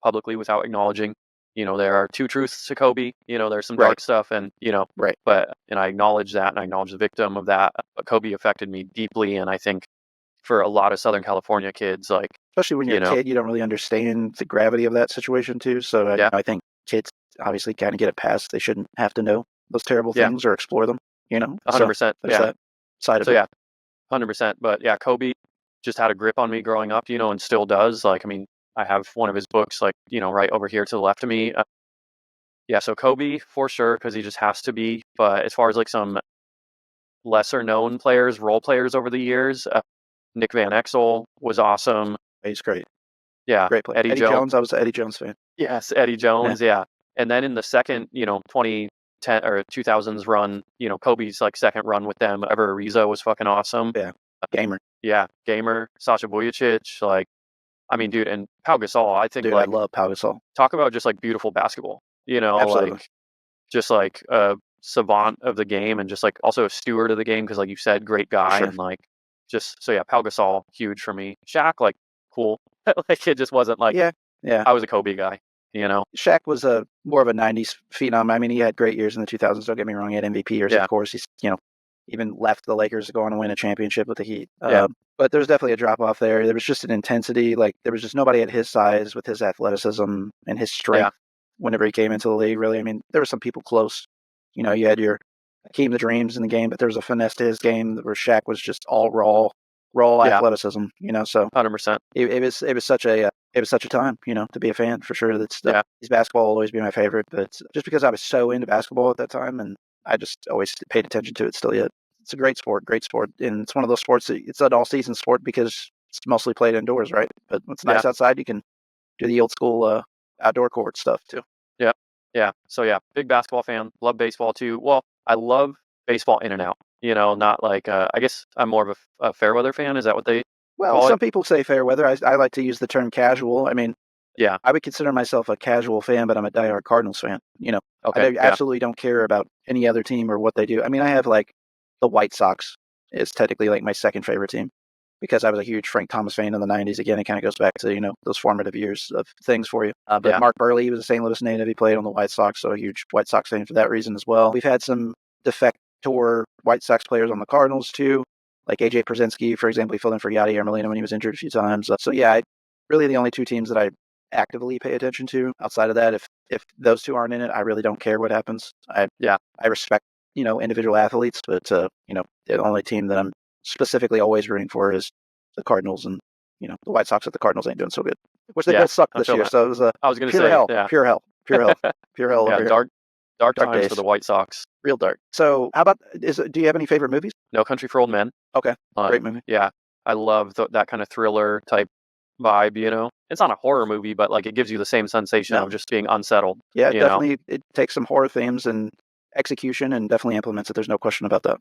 publicly without acknowledging, there are two truths to Kobe. There's some dark stuff, and but I acknowledge that, and I acknowledge the victim of that. But Kobe affected me deeply, and I think for a lot of Southern California kids, like especially when you're a kid, you don't really understand the gravity of that situation too. So I think kids obviously kind of get it past. They shouldn't have to know those terrible things or explore them. 100%. There's that side of it. 100%. But Kobe just had a grip on me growing up, and still does. Like, I mean, I have one of his books, like, right over here to the left of me. So Kobe for sure, because he just has to be. But as far as like some lesser known players, role players over the years, Nick Van Exel was awesome. He's great. Yeah. Great player. Eddie Jones. I was an Eddie Jones fan. Yes, Eddie Jones. Yeah. And then in the second, 2010 or 2000s run, Kobe's like second run with them, Ever Ariza was fucking awesome. Yeah. Gamer. Yeah. Gamer. Sasha Vujacic. Like, I mean, dude, and Pau Gasol, I think, I love Pau Gasol. Talk about just like beautiful basketball, Absolutely. like just like a savant of the game and just like also a steward of the game. Cause like you said, great guy. Sure. And like, Pau Gasol, huge for me. Shaq, like cool. Like it just wasn't like, I was a Kobe guy, Shaq was more of a '90s phenom. I mean, he had great years in the 2000s. Don't get me wrong. He had MVP years, of course. He's, even left the Lakers to go on and win a championship with the Heat. But there's definitely a drop off there. There was just an intensity. Like there was just nobody at his size with his athleticism and his strength whenever he came into the league, really. I mean, there were some people close. You had your Hakeem the Dreams in the game, but there was a finesse to his game where Shaq was just all raw athleticism, so 100%. It was such a time, to be a fan for sure. His basketball will always be my favorite, but just because I was so into basketball at that time and I just always paid attention to it still yet. It's a great sport, and it's one of those sports that it's an all season sport because it's mostly played indoors, right? But when it's nice outside, you can do the old school outdoor court stuff too. Yeah. So big basketball fan. Love baseball too. Well, I love baseball in and out. Not like I guess I'm more of a fair weather fan. Is that what they? Well, some people say fair weather. I like to use the term casual. I mean, I would consider myself a casual fan, but I'm a diehard Cardinals fan. I absolutely don't care about any other team or what they do. I mean, I have like the White Sox is technically like my second favorite team because I was a huge Frank Thomas fan in the '90s. Again, it kind of goes back to those formative years of things for you. But Mark Burley was a St. Louis native. He played on the White Sox, so a huge White Sox fan for that reason as well. We've had some defector White Sox players on the Cardinals too, like AJ Przinsky, for example. He filled in for Yadier Molina when he was injured a few times. Really the only two teams that I actively pay attention to. Outside of that, if those two aren't in it, I really don't care what happens. I respect individual athletes, but the only team that I'm specifically always rooting for is the Cardinals, and the White Sox at the Cardinals ain't doing so good, which they both sucked this year. So it was I was going to pure say hell, pure hell. Dark times days for the White Sox. Real dark. So how about do you have any favorite movies? No Country for Old Men. Okay, great movie. Yeah, I love that kind of thriller type vibe. It's not a horror movie, but like it gives you the same sensation of just being unsettled. Yeah, definitely. It takes some horror themes and execution and definitely implements it. There's no question about that.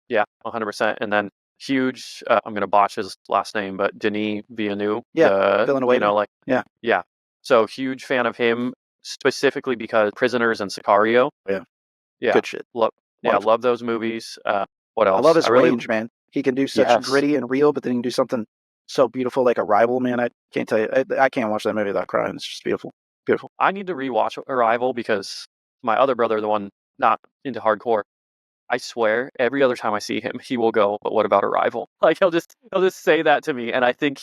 Yeah, 100%. And then huge, I'm going to botch his last name, but Denis Villeneuve. Yeah, Villeneuve. Yeah. So huge fan of him, specifically because Prisoners and Sicario. Yeah. Good shit. Love those movies. What else? I love his range, man. He can do such gritty and real, but then he can do something so beautiful like Arrival, man. I can't tell you. I can't watch that movie without crying. It's just beautiful. Beautiful. I need to rewatch Arrival because my other brother, the one not into hardcore, I swear every other time I see him, he will go, "But what about Arrival?" Like he'll just say that to me, and I think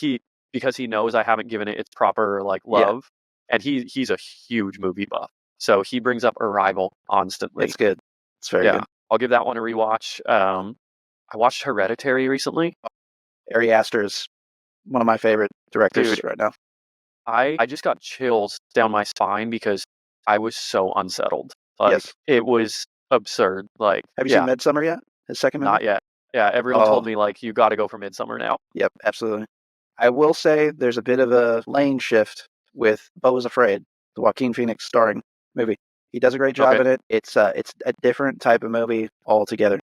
because he knows I haven't given it its proper like love, and he's a huge movie buff, so he brings up Arrival constantly. It's good. It's very good. I'll give that one a rewatch. I watched Hereditary recently. Ari Aster is one of my favorite directors right now. I just got chills down my spine because I was so unsettled. Like it was absurd. Like, have you seen Midsommar yet? His second movie? Not yet. Yeah, everyone told me like you got to go for Midsommar now. Yep, absolutely. I will say there's a bit of a lane shift with Beau is Afraid, the Joaquin Phoenix starring movie. He does a great job in it. It's a different type of movie altogether.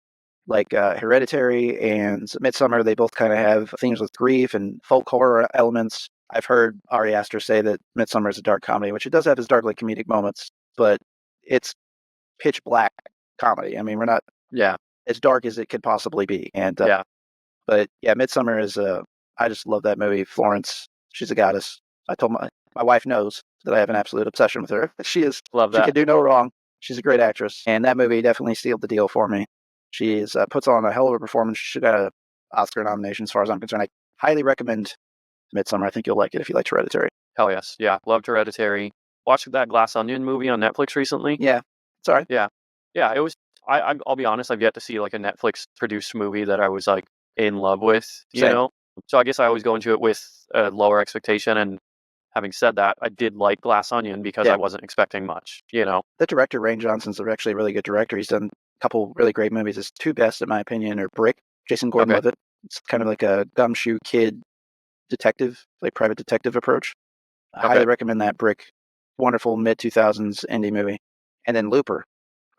Like Hereditary and Midsommar, they both kind of have themes with grief and folk horror elements. I've heard Ari Aster say that Midsommar is a dark comedy, which it does have its darkly comedic moments, but it's pitch black comedy. I mean, we're not as dark as it could possibly be. And but yeah, Midsommar is I just love that movie. Florence, she's a goddess. I told my wife knows that I have an absolute obsession with her. She can do no wrong. She's a great actress, and that movie definitely sealed the deal for me. She puts on a hell of a performance. She should have an Oscar nomination, as far as I'm concerned. I highly recommend Midsommar. I think you'll like it if you liked Hereditary. Hell yes. Yeah, loved Hereditary. Watched that Glass Onion movie on Netflix recently. Yeah, it's all right. Yeah, it was. I'll be honest. I've yet to see like a Netflix produced movie that I was like in love with. You know, so I guess I always go into it with a lower expectation. And having said that, I did like Glass Onion because I wasn't expecting much. You know, the director Rain Johnson's actually a really good director. He's done a couple really great movies. His two best, in my opinion, are Brick. Jason Gordon-Levitt. It's kind of like a gumshoe kid detective, like private detective approach. I highly recommend that. Brick, wonderful mid-2000s indie movie. And then Looper.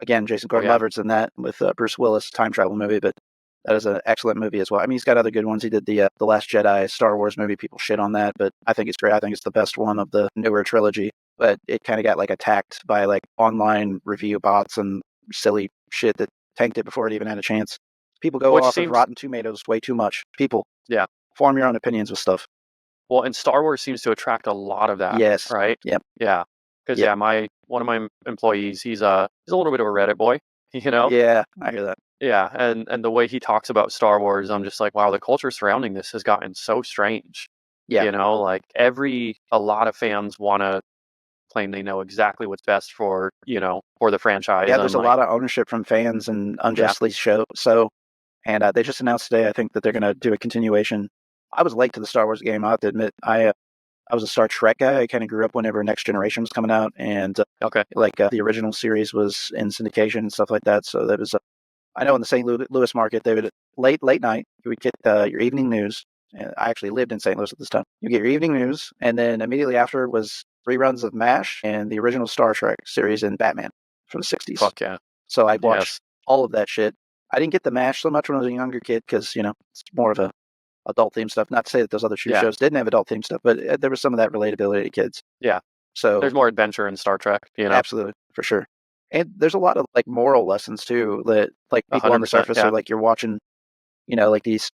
Again, Jason Gordon-Levitt's in that with Bruce Willis, time travel movie, but that is an excellent movie as well. I mean, he's got other good ones. He did the Last Jedi, Star Wars movie. People shit on that, but I think it's great. I think it's the best one of the newer trilogy. But it kind of got like attacked by like online review bots and silly shit that tanked it before it even had a chance. People go off of Rotten Tomatoes way too much. People form your own opinions with stuff. Well, and Star Wars seems to attract a lot of that. Yes. Right? Yep. Yeah. Because one of my employees, he's a little bit of a Reddit boy, you know? Yeah, I hear that. Yeah, and the way he talks about Star Wars, I'm just like, wow, the culture surrounding this has gotten so strange. Yeah. You know, like a lot of fans want to claim they know exactly what's best for the franchise. Yeah, there's a lot of ownership from fans and unjustly so. And they just announced today, I think, that they're going to do a continuation. I was late to the Star Wars game. I have to admit, I was a Star Trek guy. I kind of grew up whenever Next Generation was coming out, and the original series was in syndication and stuff like that. So that was, I know in the St. Louis market, they would late night you would get your evening news. And I actually lived in St. Louis at this time. You get your evening news, and then immediately after was reruns of MASH and the original Star Trek series and Batman from the 60s. Fuck yeah! So I watched all of that shit. I didn't get the MASH so much when I was a younger kid because it's more of a adult theme stuff. Not to say that those other shows didn't have adult theme stuff, but there was some of that relatability to kids. Yeah. So there's more adventure in Star Trek, Absolutely, for sure. And there's a lot of like moral lessons too that like people on the surface are like, you're watching, like these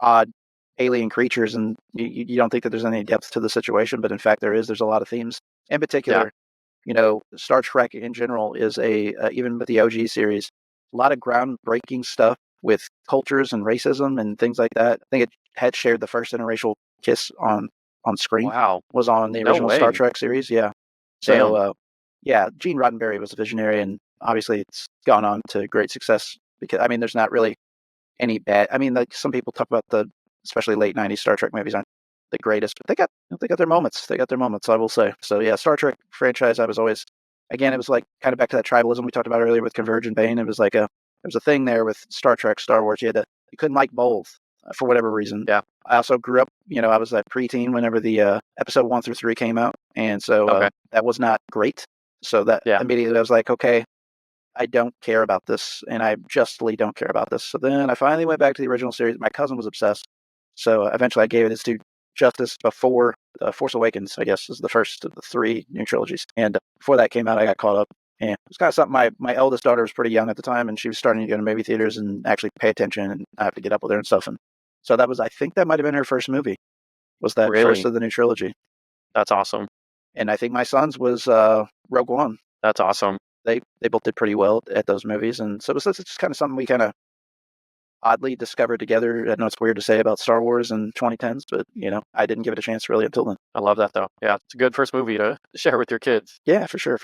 odd alien creatures and you don't think that there's any depth to the situation, but in fact there's a lot of themes. In particular, Star Trek in general is even with the OG series, a lot of groundbreaking stuff with cultures and racism and things like that. I think it had shared the first interracial kiss on screen. Wow. Was on the original Star Trek series. Yeah. So, Gene Roddenberry was a visionary, and obviously it's gone on to great success because, I mean, there's not really any bad. I mean, like some people talk about especially late 90s Star Trek movies aren't the greatest, but they got their moments. They got their moments, I will say. So, yeah, Star Trek franchise, I was always, again, it was like kind of back to that tribalism we talked about earlier with Converge and Bane. It was like there was a thing there with Star Trek, Star Wars. You couldn't like both for whatever reason. Yeah. I also grew up, I was a preteen whenever the episode 1 through 3 came out. And so that was not great. So that immediately I was like, okay, I don't care about this, and I justly don't care about this. So then I finally went back to the original series. My cousin was obsessed, so eventually I gave it its due justice before Force Awakens, I guess, is the first of the 3 new trilogies. And before that came out, I got caught up. And it was kind of something my eldest daughter was pretty young at the time, and she was starting to go to movie theaters and actually pay attention, and I have to get up with her and stuff. And so I think that might have been her first movie, was that Really? first of the new trilogy. That's awesome. And I think my son's was Rogue One. That's awesome. They both did pretty well at those movies, and so it's just kind of something we kind of oddly discovered together. I know it's weird to say about Star Wars in 2010s, but I didn't give it a chance really until then. I love that though. Yeah, it's a good first movie to share with your kids. Yeah, for sure.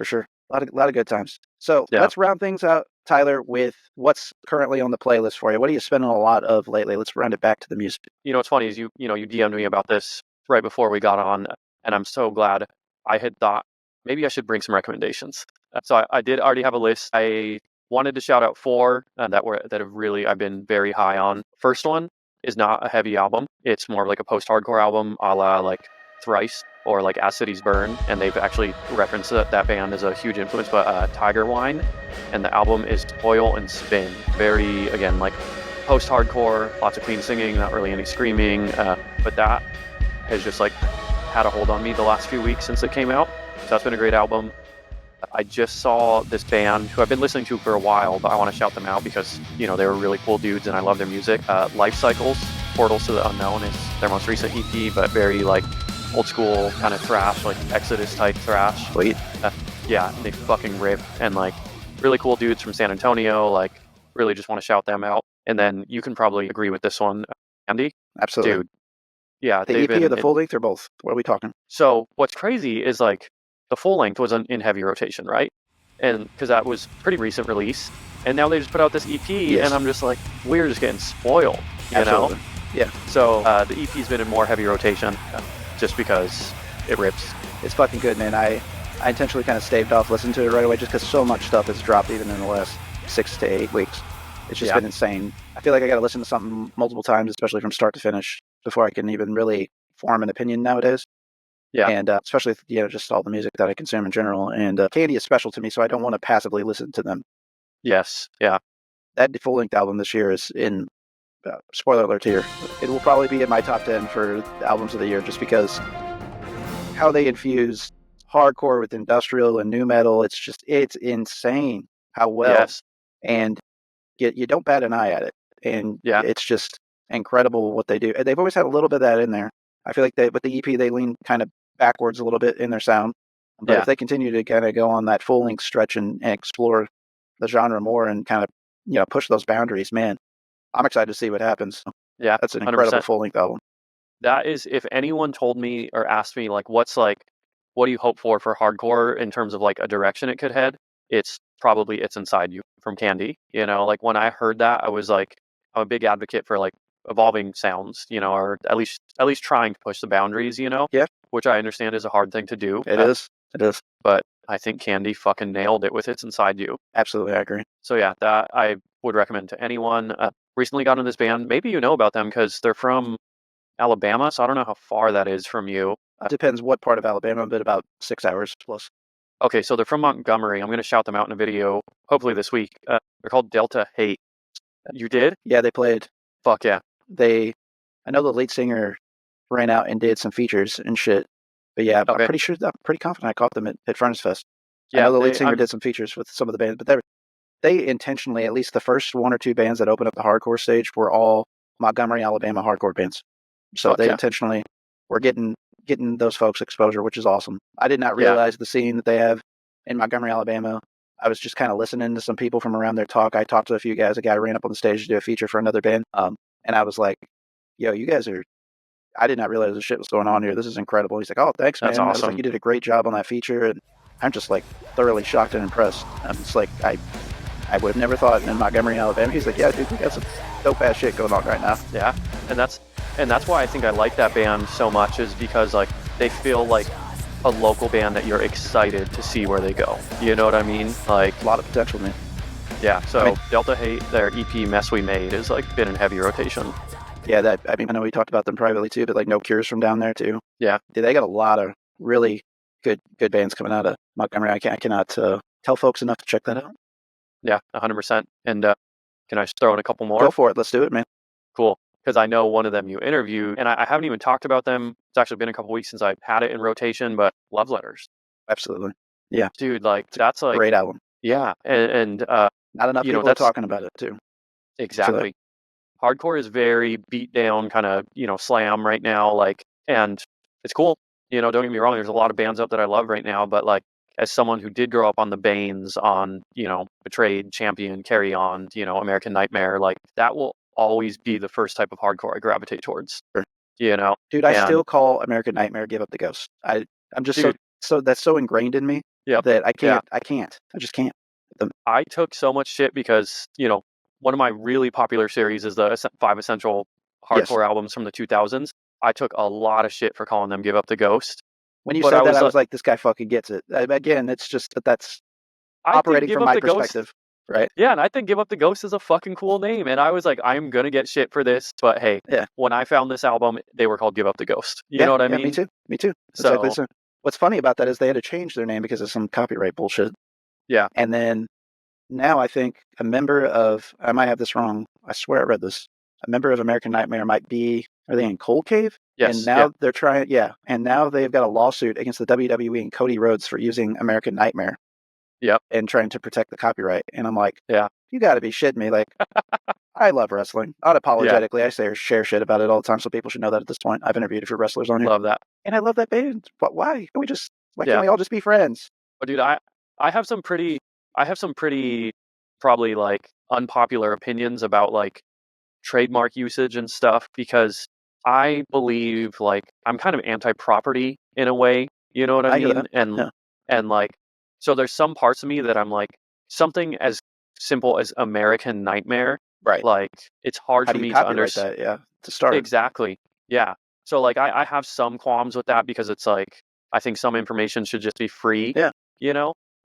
A lot of good times. So let's round things out, Tyler, with what's currently on the playlist for you. What are you spending a lot of lately? Let's round it back to the music. What's funny is you DM'd me about this right before we got on, and I'm so glad. I had thought maybe I should bring some recommendations. So I did already have a list. I wanted to shout out 4 that have really I've been very high on. First one is not a heavy album. It's more like a post-hardcore album, a la like Thrice or like As Cities Burn, and they've actually referenced that band as a huge influence. But Tiger Wine, and the album is Toil and Spin. Very, again, like post-hardcore, lots of clean singing, not really any screaming, but that has just like had a hold on me the last few weeks since it came out. So that's been a great album. I just saw this band who I've been listening to for a while, but I want to shout them out because, they were really cool dudes and I love their music. Life Cycles, Portals to the Unknown is their most recent EP, but very like old school kind of thrash, like Exodus type thrash. Sweet. Yeah, they fucking rip, and like really cool dudes from San Antonio, like really just want to shout them out. And then you can probably agree with this one, Andy. Absolutely. Dude. Yeah. The EP or the full length or both? What are we talking? So what's crazy is like the full length was in heavy rotation, right? And because that was pretty recent release, and now they just put out this EP, and I'm just like, we're just getting spoiled, Absolutely. know? Yeah. So the EP's been in more heavy rotation, just because it rips. It's fucking good, man. I intentionally kind of staved off listening to it right away just because so much stuff has dropped even in the last 6 to 8 weeks. It's just been insane. I feel like I got to listen to something multiple times, especially from start to finish, before I can even really form an opinion nowadays. Yeah. And especially, just all the music that I consume in general. And Candy is special to me, so I don't want to passively listen to them. Yes. Yeah. That full-length album this year is in, spoiler alert here, it will probably be in my top 10 for albums of the year just because how they infuse hardcore with industrial and new metal, it's insane how well. Yes. And you don't bat an eye at it. And it's just incredible what they do. And they've always had a little bit of that in there. I feel like with the EP, they lean kind of backwards a little bit in their sound. But if they continue to kind of go on that full-length stretch and explore the genre more and kind of, push those boundaries, man, I'm excited to see what happens. Yeah, that's an incredible full-length album. That is, if anyone told me or asked me, like, what do you hope for hardcore in terms of like a direction it could head? It's probably It's Inside You from Candy. Like when I heard that, I was like, I'm a big advocate for like evolving sounds, or at least trying to push the boundaries, Yeah. Which I understand is a hard thing to do. It is. But I think Candy fucking nailed it with It's Inside You. Absolutely, I agree. So yeah, that I would recommend to anyone. Recently got into this band. Maybe you know about them because they're from Alabama, so I don't know how far that is from you. Depends what part of Alabama, but about 6 hours plus. Okay, so they're from Montgomery. I'm going to shout them out in a video, hopefully this week. They're called Delta Hate. You did? Yeah, they played. Fuck yeah. I know the lead singer ran out and did some features and shit. But yeah, I'm pretty confident I caught them at Furnace Fest. Yeah, I know the lead singer did some features with some of the bands, but they intentionally, at least the first 1 or 2 bands that opened up the hardcore stage were all Montgomery, Alabama hardcore bands. So they intentionally were getting those folks exposure, which is awesome. I did not realize the scene that they have in Montgomery, Alabama. I was just kind of listening to some people from around there talk. I talked to a few guys. A guy ran up on the stage to do a feature for another band. And I was like, yo, you guys I did not realize this shit was going on here. This is incredible. He's like, oh, thanks, man. That's awesome. I was like, you did a great job on that feature. And I'm just like thoroughly shocked and impressed. I'm just like, I would have never thought in Montgomery, Alabama. He's like, yeah, dude, we got some dope ass shit going on right now. Yeah. And that's why I think I like that band so much, is because like they feel like a local band that you're excited to see where they go. You know what I mean? Like a lot of potential, man. Yeah. So Delta Hate, their EP Mess We Made, is like been in heavy rotation. Yeah, I know we talked about them privately too, but like No Cure's from down there too. Yeah. They got a lot of really good bands coming out of Montgomery. I cannot tell folks enough to check that out. Yeah, 100%. And can I just throw in a couple more? Go for it. Let's do it, man. Cool. Because I know one of them you interviewed, and I haven't even talked about them. It's actually been a couple weeks since I've had it in rotation, but Love Letters. Absolutely. Yeah. Dude, like, that's like, Great album. yeah. And Not enough people are that's talking about it, too. exactly. Hardcore is very beat down, kind of, slam right now. Like, and it's cool. Don't get me wrong. There's a lot of bands out that I love right now, but like, as someone who did grow up on the Banes, on, Betrayed, Champion, Carry On, American Nightmare, like, that will always be the first type of hardcore I gravitate towards. Sure. Dude, I still call American Nightmare Give Up the Ghost. I'm just so that's so ingrained in me that I just can't. I took so much shit because, one of my really popular series is the 5 Essential Hardcore albums from the 2000s. I took a lot of shit for calling them Give Up the Ghost. When you said that, I was like, this guy fucking gets it. Again, it's just that's operating from my perspective, right? Yeah, and I think Give Up the Ghost is a fucking cool name. And I was like, I'm going to get shit for this. But hey, when I found this album, they were called Give Up the Ghost. You know what I mean? Me too. Exactly. So what's funny about that is they had to change their name because of some copyright bullshit. Yeah. And then now I think a member of, I might have this wrong, I swear I read this, a member of American Nightmare might be, are they in Cold Cave? Yes. And now they're trying, and now they've got a lawsuit against the WWE and Cody Rhodes for using American Nightmare. Yep. And trying to protect the copyright. And I'm like, yeah, you got to be shitting me. Like, I love wrestling. Unapologetically, I say share shit about it all the time, so people should know that at this point. I've interviewed a few wrestlers on here. Love that. And I love that band. But why can't we all just be friends? But dude, I have some pretty probably like unpopular opinions about like trademark usage and stuff, because I believe like I'm kind of anti-property in a way, you know what I mean? And like, so there's some parts of me that I'm like, something as simple as American Nightmare, right? Like, it's hard for me to understand that, to start. Exactly. Yeah. So like I have some qualms with that, because it's like, I think some information should just be free. Yeah.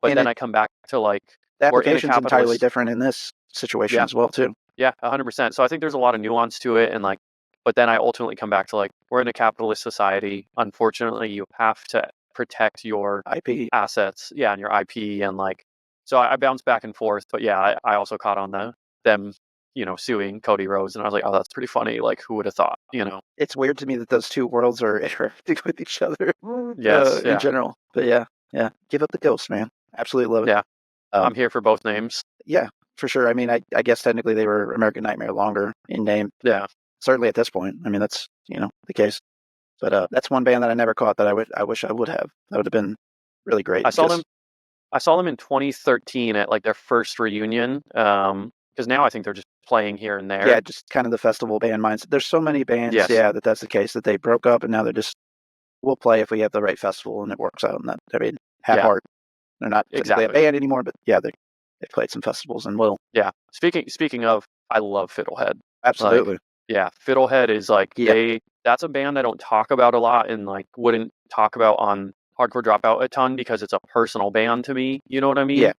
But and then I come back to like, the application's entirely different in this situation as well too. Yeah, 100%. So I think there's a lot of nuance to it, and like, but then I ultimately come back to like, we're in a capitalist society. Unfortunately, you have to protect your IP assets, and your IP, and like, so I bounce back and forth. But yeah, I also caught on them, suing Cody Rhodes, and I was like, oh, that's pretty funny. Like, who would have thought? It's weird to me that those two worlds are interacting with each other. Yes, in general. But yeah, Give Up the Ghost, man. Absolutely love it. Yeah, I'm here for both names. Yeah, for sure. I mean, I guess technically they were American Nightmare longer in name. Yeah, certainly at this point. I mean, that's the case. But that's one band that I never caught that I wish I would have. That would have been really great. I saw them in 2013 at like their first reunion. Because now I think they're just playing here and there. Yeah, just kind of the festival band mindset. There's so many bands, that's the case, that they broke up and now they're just, we'll play if we have the right festival and it works out. And that, I mean, half-heart. They're not exactly a band anymore, but yeah, they played some festivals and will. Yeah. Speaking of, I love Fiddlehead. Absolutely. Like, yeah, Fiddlehead is like, that's a band I don't talk about a lot, and like wouldn't talk about on Hardcore Dropout a ton, because it's a personal band to me. You know what I mean? Yeah.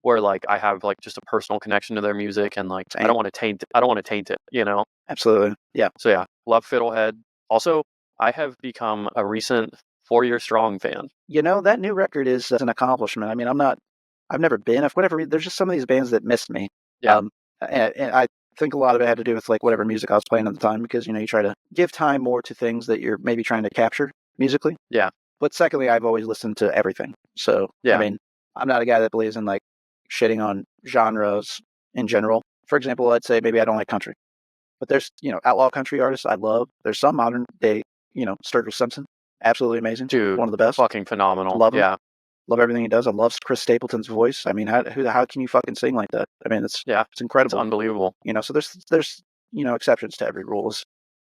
Where like I have like just a personal connection to their music, and like I don't want to taint it. Absolutely. Yeah. So yeah, love Fiddlehead. Also, I have become a recent 4 Year Strong fan. That new record is an accomplishment. I mean, I've never been. If whatever, there's just some of these bands that missed me. Yeah. And I think a lot of it had to do with like whatever music I was playing at the time, because you try to give time more to things that you're maybe trying to capture musically. Yeah. But secondly, I've always listened to everything. So I mean, I'm not a guy that believes in like shitting on genres in general. For example, I'd say maybe I don't like country, but there's outlaw country artists I love. There's some modern day, Sturgill Simpson, absolutely amazing, dude, one of the best, fucking phenomenal. Love him. Love everything he does. I love Chris Stapleton's voice. I mean, how can you fucking sing like that? I mean, it's incredible. It's unbelievable. So there's exceptions to every rule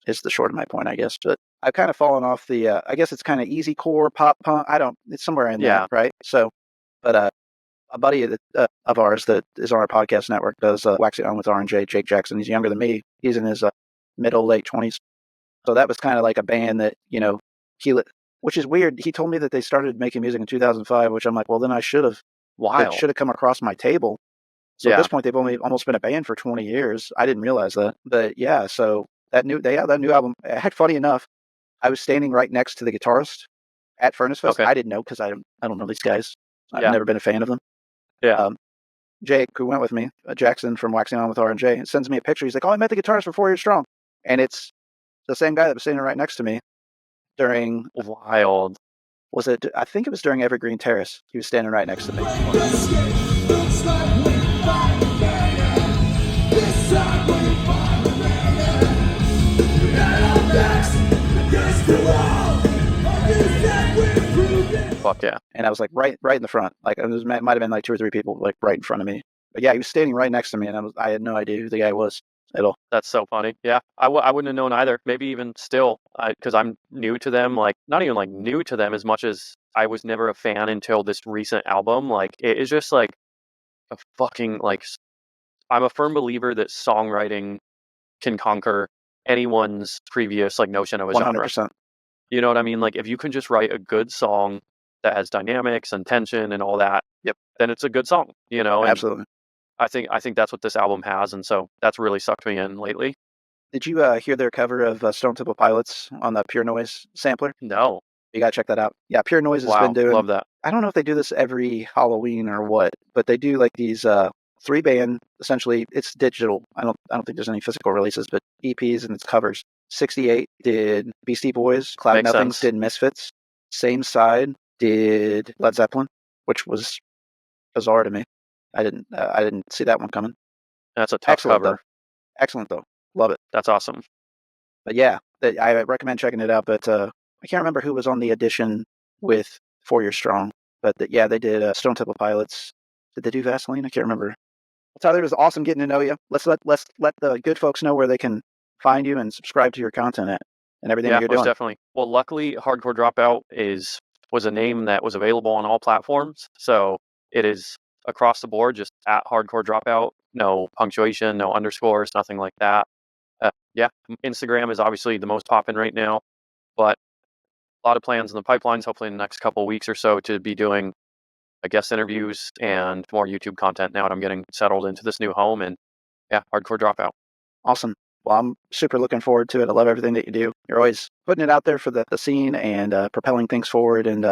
is the short of my point, I guess. But I've kind of fallen off the I guess it's kind of easy core pop punk. It's somewhere in there, right? So, but a buddy of ours that is on our podcast network does Wax It On with R&J, Jake Jackson. He's younger than me. He's in his middle, late 20s. So that was kind of like a band that, which is weird. He told me that they started making music in 2005, which I'm like, well, then I should have come across my table. So at this point, they've only almost been a band for 20 years. I didn't realize that. But yeah, so that new album, funny enough, I was standing right next to the guitarist at Furnace Fest. I didn't know, because I don't know these guys. I've never been a fan of them. Yeah. Jake, who went with me, Jackson from Waxing On with R&J, sends me a picture. He's like, "Oh, I met the guitarist for 4 Years Strong," and it's the same guy that was sitting right next to me during. Wild. Was it? I think it was during Evergreen Terrace. He was standing right next to me. Fuck yeah. And I was like right in the front. Like it might have been like 2 or 3 people like right in front of me. But yeah, he was standing right next to me, and I had no idea who the guy was at all. That's so funny. Yeah, I wouldn't have known either. Maybe even still, because I'm new to them. Like, not even like new to them as much as I was never a fan until this recent album. Like, it is just like a fucking like. I'm a firm believer that songwriting can conquer anyone's previous like notion of a 100%. genre. You know what I mean? Like, if you can just write a good song that has dynamics and tension and all that, yep, then it's a good song. You know, and absolutely. I think that's what this album has, and so that's really sucked me in lately. Did you hear their cover of Stone Temple Pilots on the Pure Noise sampler? No. You gotta check that out. Yeah, Pure Noise has been doing. Love that. I don't know if they do this every Halloween or what, but they do like these 3-band. Essentially, it's digital. I don't think there's any physical releases, but EPs and it's covers. 68 did Beastie Boys. Cloud Makes Nothings sense. did Misfits. Same Side did Led Zeppelin, which was bizarre to me. I didn't see that one coming. That's a tough cover. Excellent though. Love it. That's awesome. But yeah, I recommend checking it out. But I can't remember who was on the edition with 4 Years Strong. But yeah, they did Stone Temple Pilots. Did they do Vaseline? I can't remember. Well, Tyler, it was awesome getting to know you. Let's let the good folks know where they can find you and subscribe to your content and everything that you're doing. Definitely. Well, luckily, Hardcore Dropout was a name that was available on all platforms. So it is across the board, just at Hardcore Dropout. No punctuation, no underscores, nothing like that. Instagram is obviously the most popping right now, but a lot of plans in the pipelines, hopefully in the next couple of weeks or so, to be doing guest interviews and more YouTube content now that I'm getting settled into this new home. And yeah, Hardcore Dropout. Awesome. Well, I'm super looking forward to it. I love everything that you do. You're always putting it out there for the scene and propelling things forward. And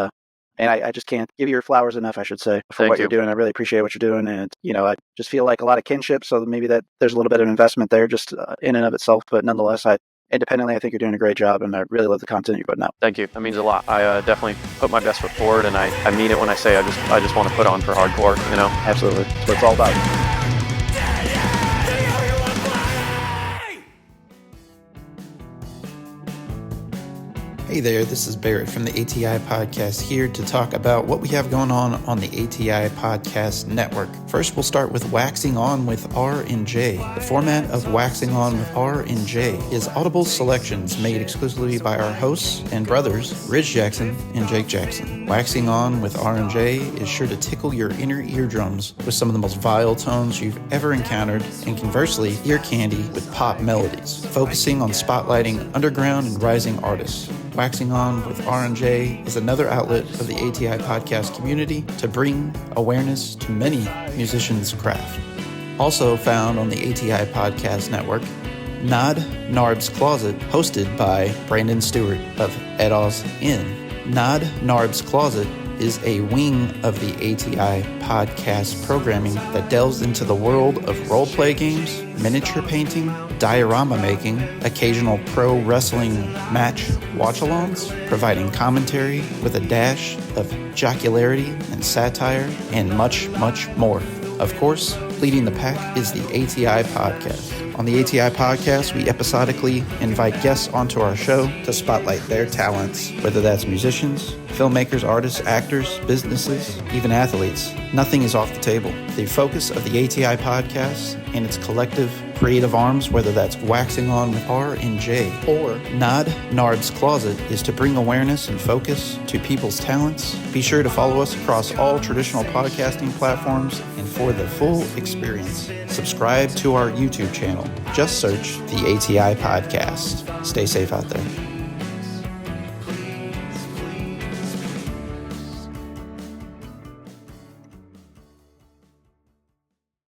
I just can't give you your flowers enough, I should say, for what you're doing. I really appreciate what you're doing. And, I just feel like a lot of kinship. So maybe that there's a little bit of investment there just in and of itself. But nonetheless, independently, I think you're doing a great job. And I really love the content you're putting out. Thank you. That means a lot. I definitely put my best foot forward. And I mean it when I say I just want to put on for hardcore, Absolutely. That's what it's all about. Hey there, this is Barrett from the ATI Podcast here to talk about what we have going on the ATI Podcast Network. First, we'll start with Waxing On with R&J. The format of Waxing On with R&J is audible selections made exclusively by our hosts and brothers, Ridge Jackson and Jake Jackson. Waxing On with R&J is sure to tickle your inner eardrums with some of the most vile tones you've ever encountered, and conversely, ear candy with pop melodies, focusing on spotlighting underground and rising artists. Waxing On with R&J is another outlet of the ATI podcast community to bring awareness to many musicians' craft. Also found on the ATI Podcast Network, Nod Narb's Closet, hosted by Brandon Stewart of Edos Inn. Nod Narb's Closet is a wing of the ATI podcast programming that delves into the world of roleplay games, miniature painting, diorama making, occasional pro wrestling match watch-alongs, providing commentary with a dash of jocularity and satire, and much, much more. Of course, leading the pack is the ATI Podcast. On the ATI Podcast, we episodically invite guests onto our show to spotlight their talents, whether that's musicians, filmmakers, artists, actors, businesses, even athletes. Nothing is off the table. The focus of the ATI Podcast and its collective creative arms, whether that's Waxing On with R&J or Nod Narb's Closet, is to bring awareness and focus to people's talents. Be sure to follow us across all traditional podcasting platforms, and for the full experience, subscribe to our YouTube channel. Just search the ATI Podcast. Stay safe out there.